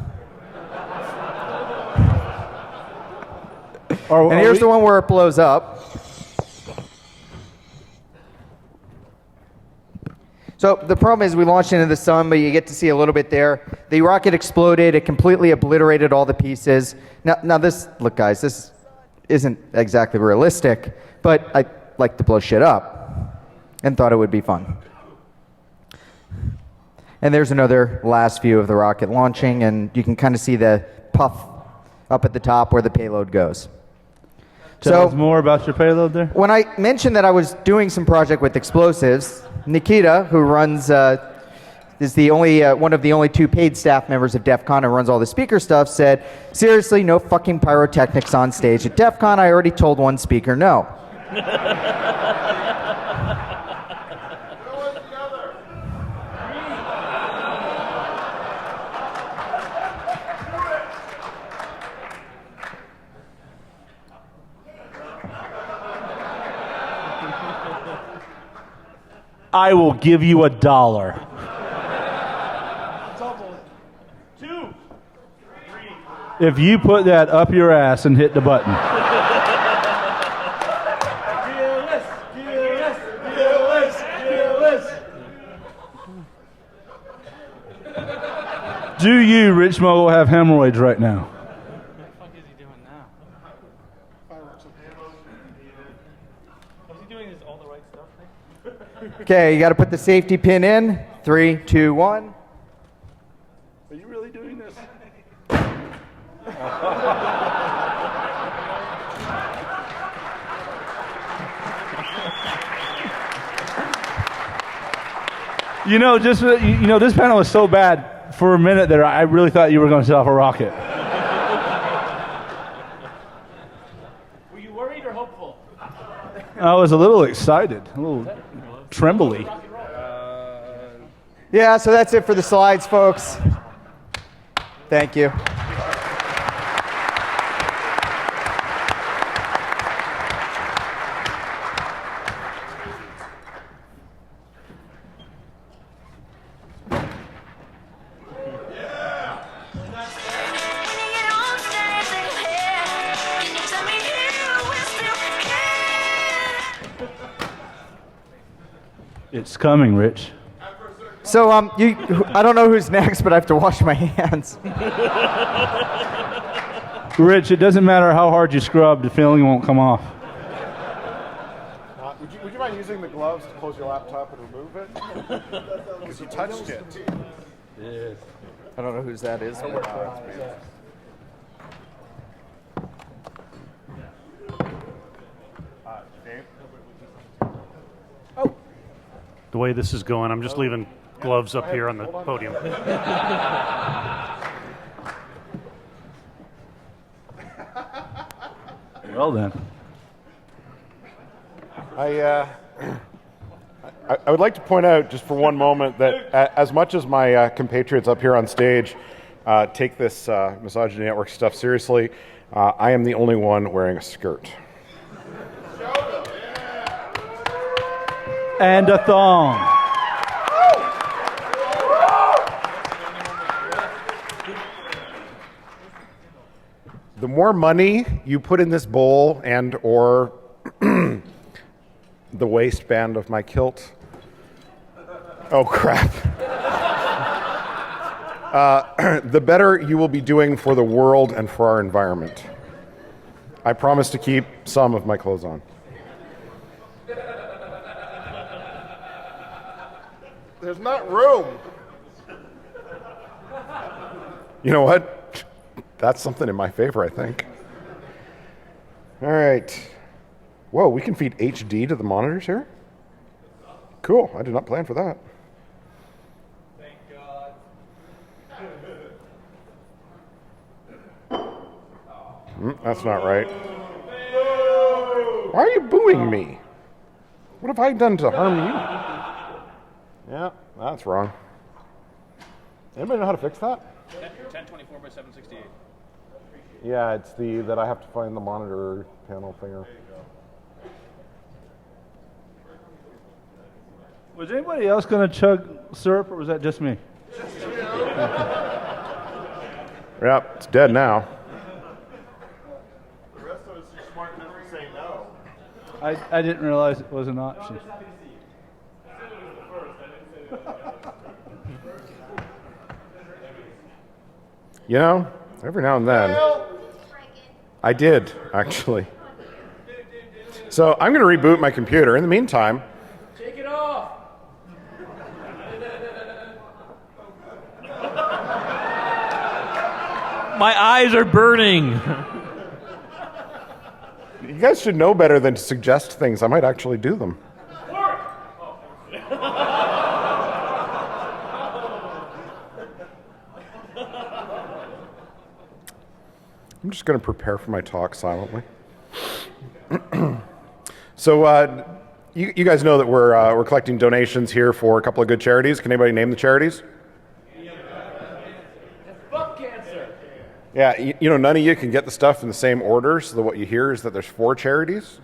And here's the one where it blows up. So the problem is we launched into the sun, but you get to see a little bit there. The rocket exploded. It completely obliterated all the pieces. Now this, look guys, this isn't exactly realistic, but I like to blow shit up and thought it would be fun. And there's another last view of the rocket launching, and you can kind of see the puff up at the top where the payload goes. Tell us more about your payload there. When I mentioned that I was doing some project with explosives, Nikita, who runs, is the only one of the only 2 paid staff members of DEFCON and runs all the speaker stuff, said, seriously, no fucking pyrotechnics on stage at DEFCON. I already told one speaker no. I will give you $1. If you put that up your ass and hit the button. Do you, Rich Mogul, have hemorrhoids right now? What the fuck is he doing now? Was he doing all the right stuff? Okay, you got to put the safety pin in. 3, 2, 1. Are you really doing this? This panel was so bad. For a minute there, I really thought you were going to set off a rocket. Were you worried or hopeful? I was a little excited, a little trembly. Yeah, so that's it for the slides, folks. Thank you. It's coming, Rich. So, I don't know who's next, but I have to wash my hands. Rich, it doesn't matter how hard you scrub, the feeling won't come off. Would you mind using the gloves to close your laptop and remove it? Because you touched it. Yes. I don't know whose that is. The way this is going, I'm just leaving gloves up here on the podium. Well then. I would like to point out just for one moment that as much as my compatriots up here on stage take this Misogyny Network stuff seriously, I am the only one wearing a skirt. And a thong. The more money you put in this bowl and or the waistband of my kilt. Oh, crap. The better you will be doing for the world and for our environment. I promise to keep some of my clothes on. There's not room. You know what? That's something in my favor, I think. All right. Whoa, we can feed HD to the monitors here? Cool. I did not plan for that. Thank God. That's not right. Why are you booing me? What have I done to harm you? Yeah, that's wrong. Anybody know how to fix that? 1024 by 768. Yeah, it's that I have to find the monitor panel thinger. Was anybody else going to chug syrup, or was that just me? Yep, it's dead now. The rest of us are smart enough to say no. I didn't realize it was an option. You know, every now and then. I did, actually. So I'm going to reboot my computer. In the meantime, Take it off. My eyes are burning. you guys should know better than to suggest things. I might actually do them. I'm just going to prepare for my talk silently. So you guys know that we're collecting donations here for a couple of good charities. Can anybody name the charities? Fuck cancer. Yeah, you know, none of you can get the stuff in the same order, so that what you hear is that there's 4 charities.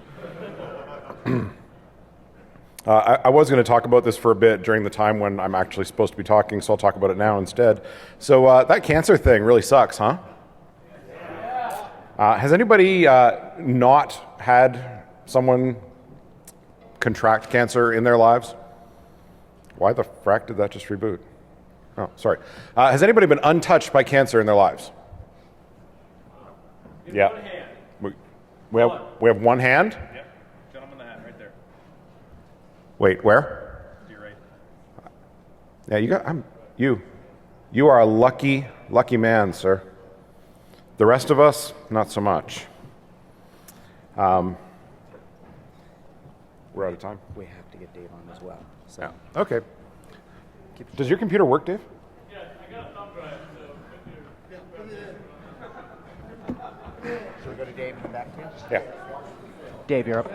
I was going to talk about this for a bit during the time when I'm actually supposed to be talking, so I'll talk about it now instead. So that cancer thing really sucks, huh? Has anybody not had someone contract cancer in their lives? Why the frack did that just reboot? Oh, sorry. Has anybody been untouched by cancer in their lives? Yeah. We have one hand? Yep. Gentleman in the hat right there. Wait, where? Yeah, you are a lucky man, sir. The rest of us, not so much. We're out of time. We have to get Dave on as well. So. Yeah. Okay. Does your computer work, Dave? Yeah, I got a thumb drive. Should we go to Dave and come back to you? Yeah. Dave, you're up.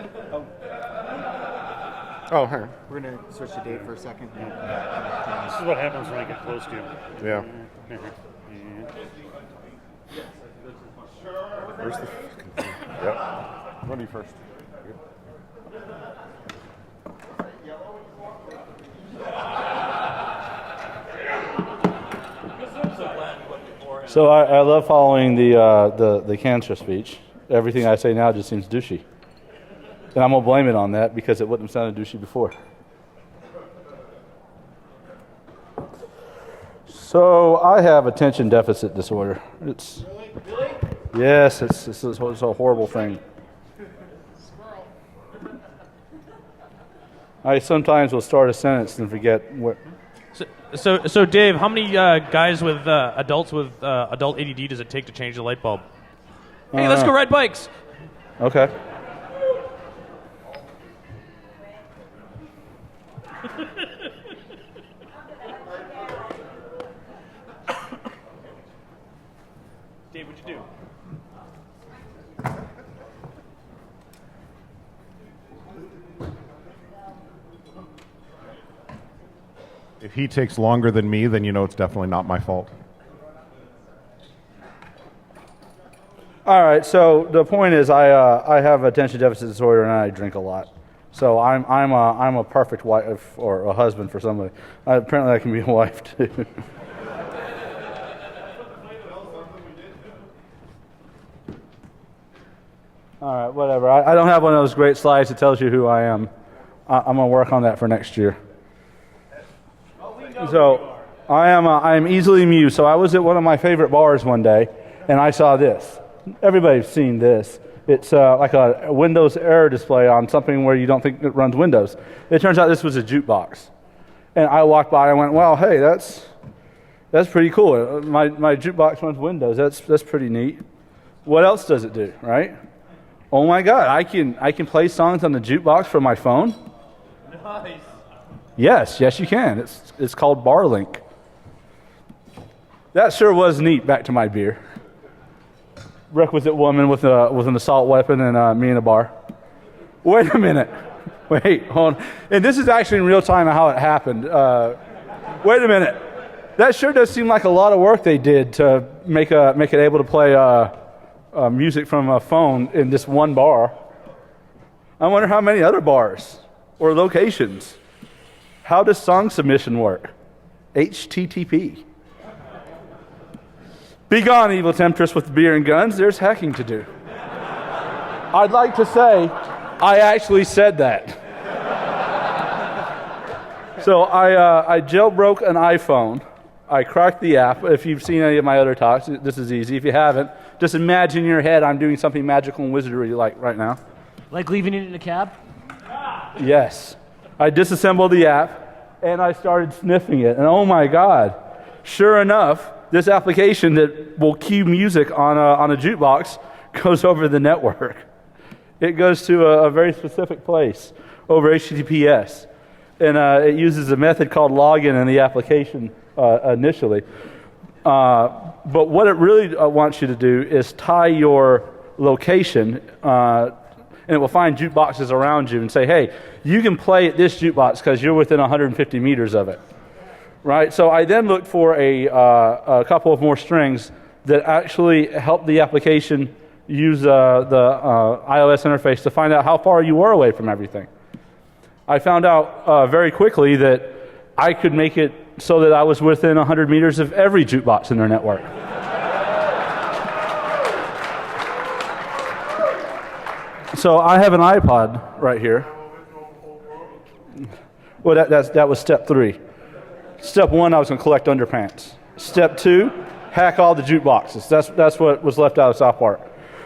Oh, hang on. We're going to switch to Dave for a second. This is what happens when I get close to you. Yeah. Where's the fucking thing? Yep. What do you first? So I love following the cancer speech. Everything I say now just seems douchey. And I'm going to blame it on that because it wouldn't have sounded douchey before. So I have attention deficit disorder. It's Really? Yes, it's a horrible thing. I sometimes will start a sentence and forget what. So Dave, how many guys with adults with adult ADD does it take to change the light bulb? Hey, let's go ride bikes. Okay. Dave, what'd you do? If he takes longer than me, then you know it's definitely not my fault. All right. So the point is, I have attention deficit disorder and I drink a lot. So I'm a perfect wife or a husband for somebody. Apparently, I can be a wife too. All right, whatever. I don't have one of those great slides that tells you who I am. I'm going to work on that for next year. So I am easily amused. So I was at one of my favorite bars one day, and I saw this. Everybody's seen this. It's like a Windows error display on something where you don't think it runs Windows. It turns out this was a jukebox. And I walked by and went, well, hey, that's pretty cool. My jukebox runs Windows. That's pretty neat. What else does it do, right? Oh my God, I can play songs on the jukebox from my phone? Nice. Yes, you can. It's called BarLink. That sure was neat. Back to my beer. Requisite woman with an assault weapon and me in a bar. Wait a minute. Wait, hold on. And this is actually in real time how it happened. Wait a minute. That sure does seem like a lot of work they did to make it able to play music from a phone in this one bar. I wonder how many other bars or locations. How does song submission work? HTTP. Be gone, evil temptress with beer and guns. There's hacking to do. I'd like to say I actually said that. So I jailbroke an iPhone. I cracked the app. If you've seen any of my other talks, this is easy. If you haven't, just imagine in your head I'm doing something magical and wizardry like right now. Like leaving it in a cab? Yes. I disassembled the app, and I started sniffing it. And oh my God, sure enough, this application that will cue music on a jukebox goes over the network. It goes to a very specific place over HTTPS. And it uses a method called login in the application initially. But what it really wants you to do is tie your location, and it will find jukeboxes around you and say, hey, you can play at this jukebox because you're within 150 meters of it. Right? So I then looked for a couple of more strings that actually help the application use the iOS interface to find out how far you were away from everything. I found out very quickly that I could make it so that I was within 100 meters of every jukebox in their network. So I have an iPod right here. Well, that was step 3. Step 1, I was going to collect underpants. Step 2, hack all the jukeboxes. That's what was left out of South Park.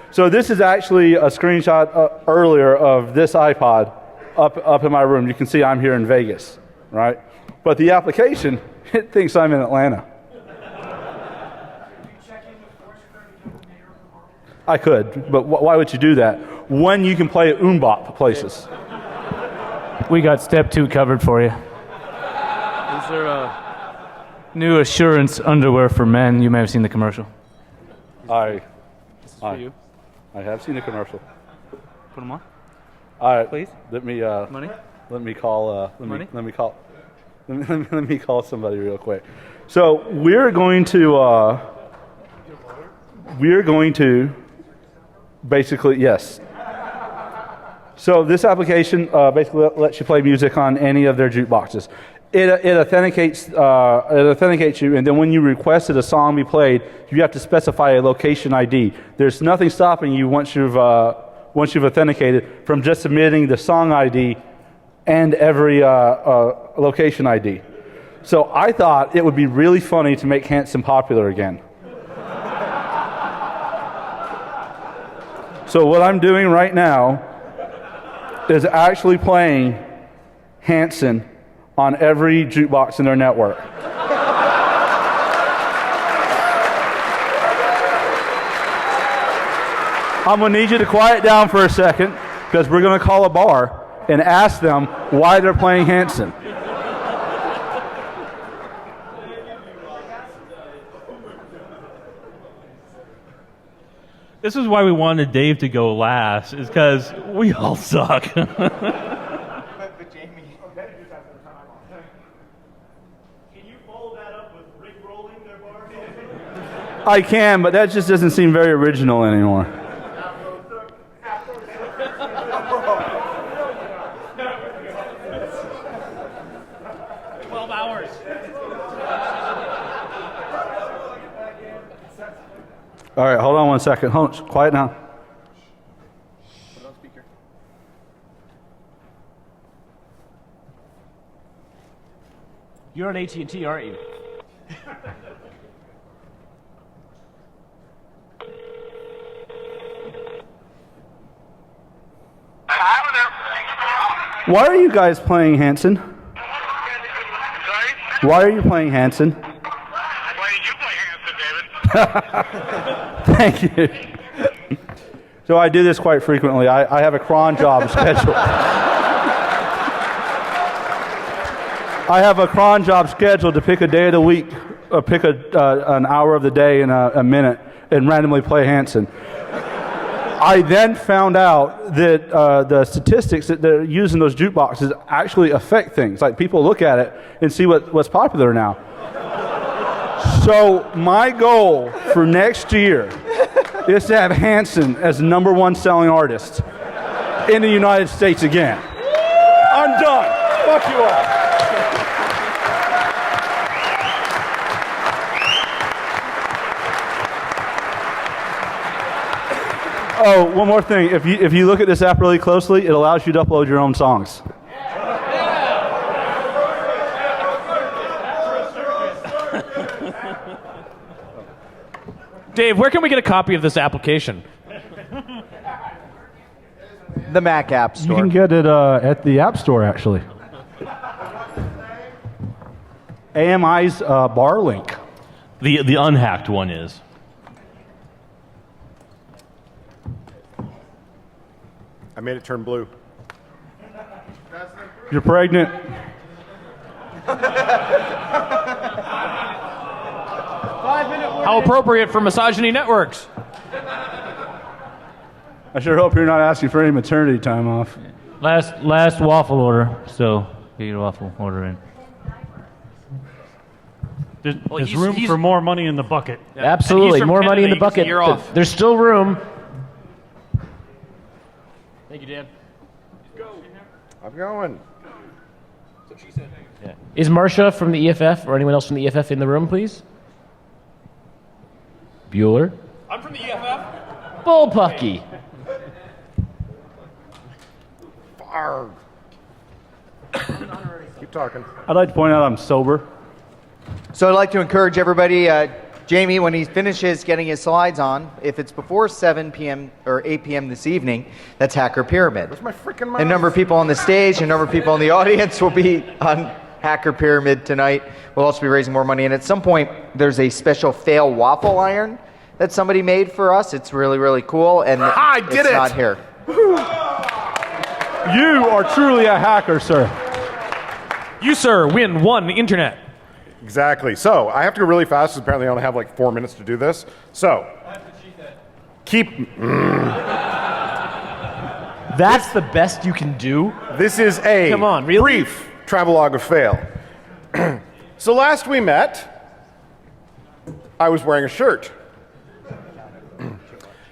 So this is actually a screenshot earlier of this iPod up in my room. You can see I'm here in Vegas, right? But the application It thinks I'm in Atlanta. I could, but why would you do that when you can play at Umbop places? We got step 2 covered for you. Is there a New Assurance underwear for men. You may have seen the commercial. I for you? have seen the commercial. Put them on. All right, Please? Let me Money? let me call Money? let me call somebody real quick. So we're going to basically, yes. So this application basically lets you play music on any of their jukeboxes. It authenticates you, and then when you requested a song be played, you have to specify a location ID. There's nothing stopping you once you've authenticated from just submitting the song ID and every location ID. So I thought it would be really funny to make Hanson popular again. So what I'm doing right now is actually playing Hanson on every jukebox in their network. I'm going to need you to quiet down for a second because we're going to call a bar and ask them why they're playing Hanson. This is why we wanted Dave to go last, is because we all suck. I can, but that just doesn't seem very original anymore. All right, hold on one second. Hold on, quiet now. Put it on speaker. You're on AT&T, aren't you? Why are you guys playing Hanson? Why are you playing Hanson? Why did you play Hanson, David? Thank you. So I do this quite frequently. I have a cron job scheduled. I have a cron job scheduled to pick a day of the week, or pick an hour of the day and a minute, and randomly play Hanson. I then found out that the statistics that they're using those jukeboxes actually affect things. Like people look at it and see what's popular now. So my goal for next year is to have Hanson as the #1 selling artist in the United States again. I'm done. Fuck you all. Oh, one more thing. If you look at this app really closely, it allows you to upload your own songs. Dave, where can we get a copy of this application? The Mac App You Store. can get it at the App Store, actually. AMI's bar link. The unhacked one is. I made it turn blue. You're pregnant. How appropriate for Misogyny Networks. I sure hope you're not asking for any maternity time off. Last waffle order, so get your waffle order in. There's room for more money in the bucket. Absolutely, more money in the bucket. You're off. There's still room. Thank you, Dan. I'm going. Yeah. Is Marcia from the EFF or anyone else from the EFF in the room, please? Bueller? I'm from the EFF. Bullpucky. Arg. Keep talking. I'd like to point out I'm sober. So I'd like to encourage everybody, Jamie, when he finishes getting his slides on, if it's before 7 p.m. or 8 p.m. this evening, that's Hacker Pyramid. Where's my freaking mouse? A number of people on the stage, a number of people in the audience will be on hacker pyramid tonight. We'll also be raising more money. And at some point, there's a special fail waffle iron that somebody made for us. It's really, really cool. And I did it's it! not here. You are truly a hacker, sir. You, sir, win 1 internet. Exactly. So I have to go really fast because apparently I only have like 4 minutes to do this. So keep. That's the best you can do? This is a Come on, really? brief travelogue of fail. So last we met, I was wearing a shirt.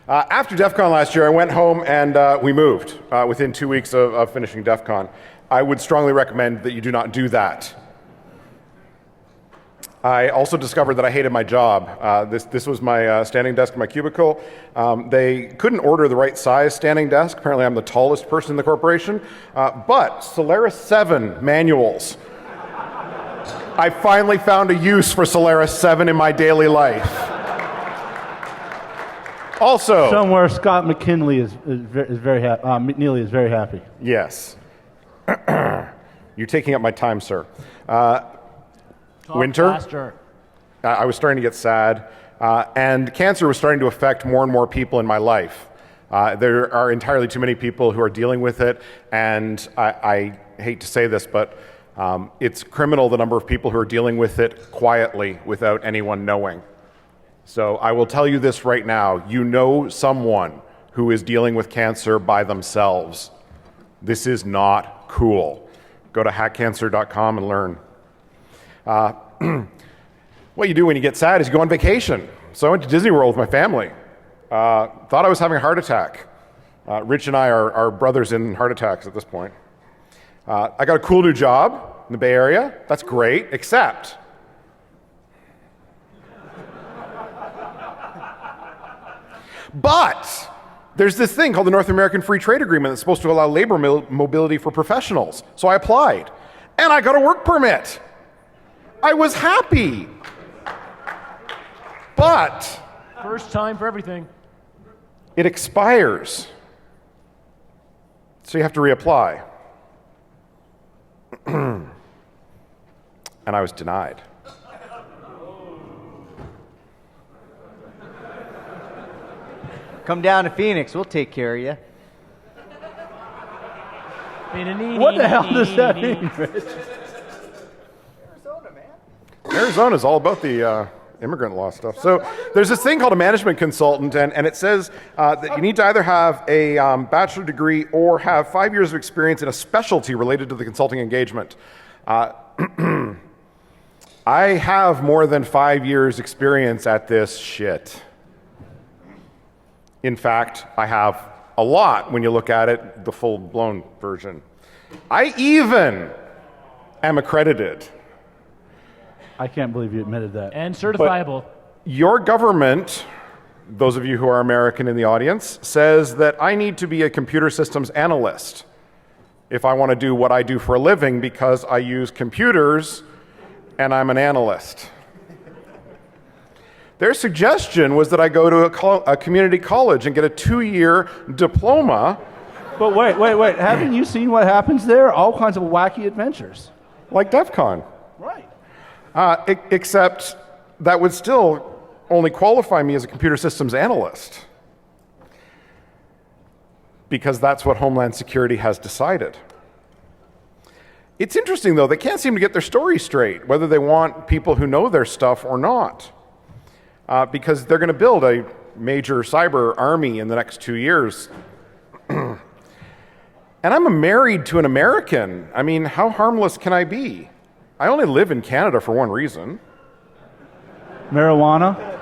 After DEFCON last year, I went home and we moved within 2 weeks of finishing DEFCON. I would strongly recommend that you do not do that. I also discovered that I hated my job. This was my standing desk in my cubicle. They couldn't order the right size standing desk. Apparently I'm the tallest person in the corporation. But Solaris 7 manuals. I finally found a use for Solaris 7 in my daily life. Also, somewhere Scott McKinley is very happy. McNeely is very happy. Yes. You're taking up my time, sir. Winter. I was starting to get sad, and cancer was starting to affect more and more people in my life. There are entirely too many people who are dealing with it, and I hate to say this, but it's criminal the number of people who are dealing with it quietly without anyone knowing. So I will tell you this right now. You know someone who is dealing with cancer by themselves. This is not cool. Go to hackcancer.com and learn. What you do when you get sad is you go on vacation. So I went to Disney World with my family. Thought I was having a heart attack. Rich and I are brothers in heart attacks at this point. I got a cool new job in the Bay Area. That's great, except but there's this thing called the North American Free Trade Agreement that's supposed to allow labor mobility for professionals. So I applied, and I got a work permit. I was happy. But First time for everything. it expires. So you have to reapply. And I was denied. Come down to Phoenix. We'll take care of you. What the hell does that mean, Rich? Arizona is all about the immigrant law stuff. So there's this thing called a management consultant, and it says that you need to either have a bachelor degree or have 5 years of experience in a specialty related to the consulting engagement. I have more than 5 years experience at this shit. In fact, I have a lot when you look at it, the full-blown version. I even am accredited. I can't believe you admitted that. And certifiable. But your government, those of you who are American in the audience, says that I need to be a computer systems analyst if I want to do what I do for a living because I use computers and I'm an analyst. Their suggestion was that I go to a community college and get a 2-year diploma. But wait. Haven't you seen what happens there? All kinds of wacky adventures. Like DEFCON. Right. Except that would still only qualify me as a computer systems analyst. Because that's what Homeland Security has decided. It's interesting, though, they can't seem to get their story straight, whether they want people who know their stuff or not. Because they're going to build a major cyber army in the next 2 years. And I'm married to an American. I mean, how harmless can I be? I only live in Canada for one reason. Marijuana?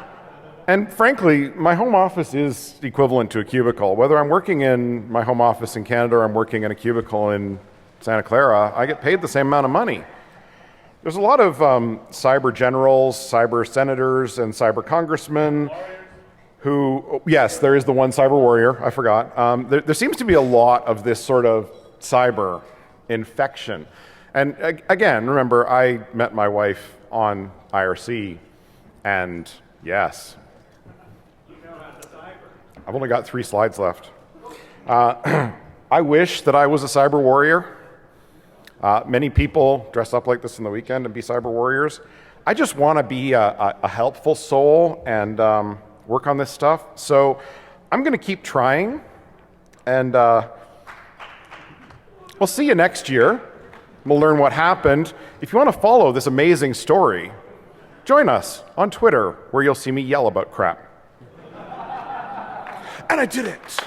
And frankly, my home office is equivalent to a cubicle. Whether I'm working in my home office in Canada or I'm working in a cubicle in Santa Clara, I get paid the same amount of money. There's a lot of cyber generals, cyber senators, and cyber congressmen who, yes, there is the one cyber warrior, I forgot. There seems to be a lot of this sort of cyber infection. And again, remember, I met my wife on IRC, and yes. I've only got 3 slides left. I wish that I was a cyber warrior. Many people dress up like this on the weekend and be cyber warriors. I just want to be a helpful soul and work on this stuff. So I'm going to keep trying, and we'll see you next year. We'll learn what happened. If you want to follow this amazing story, join us on Twitter, where you'll see me yell about crap. And I did it.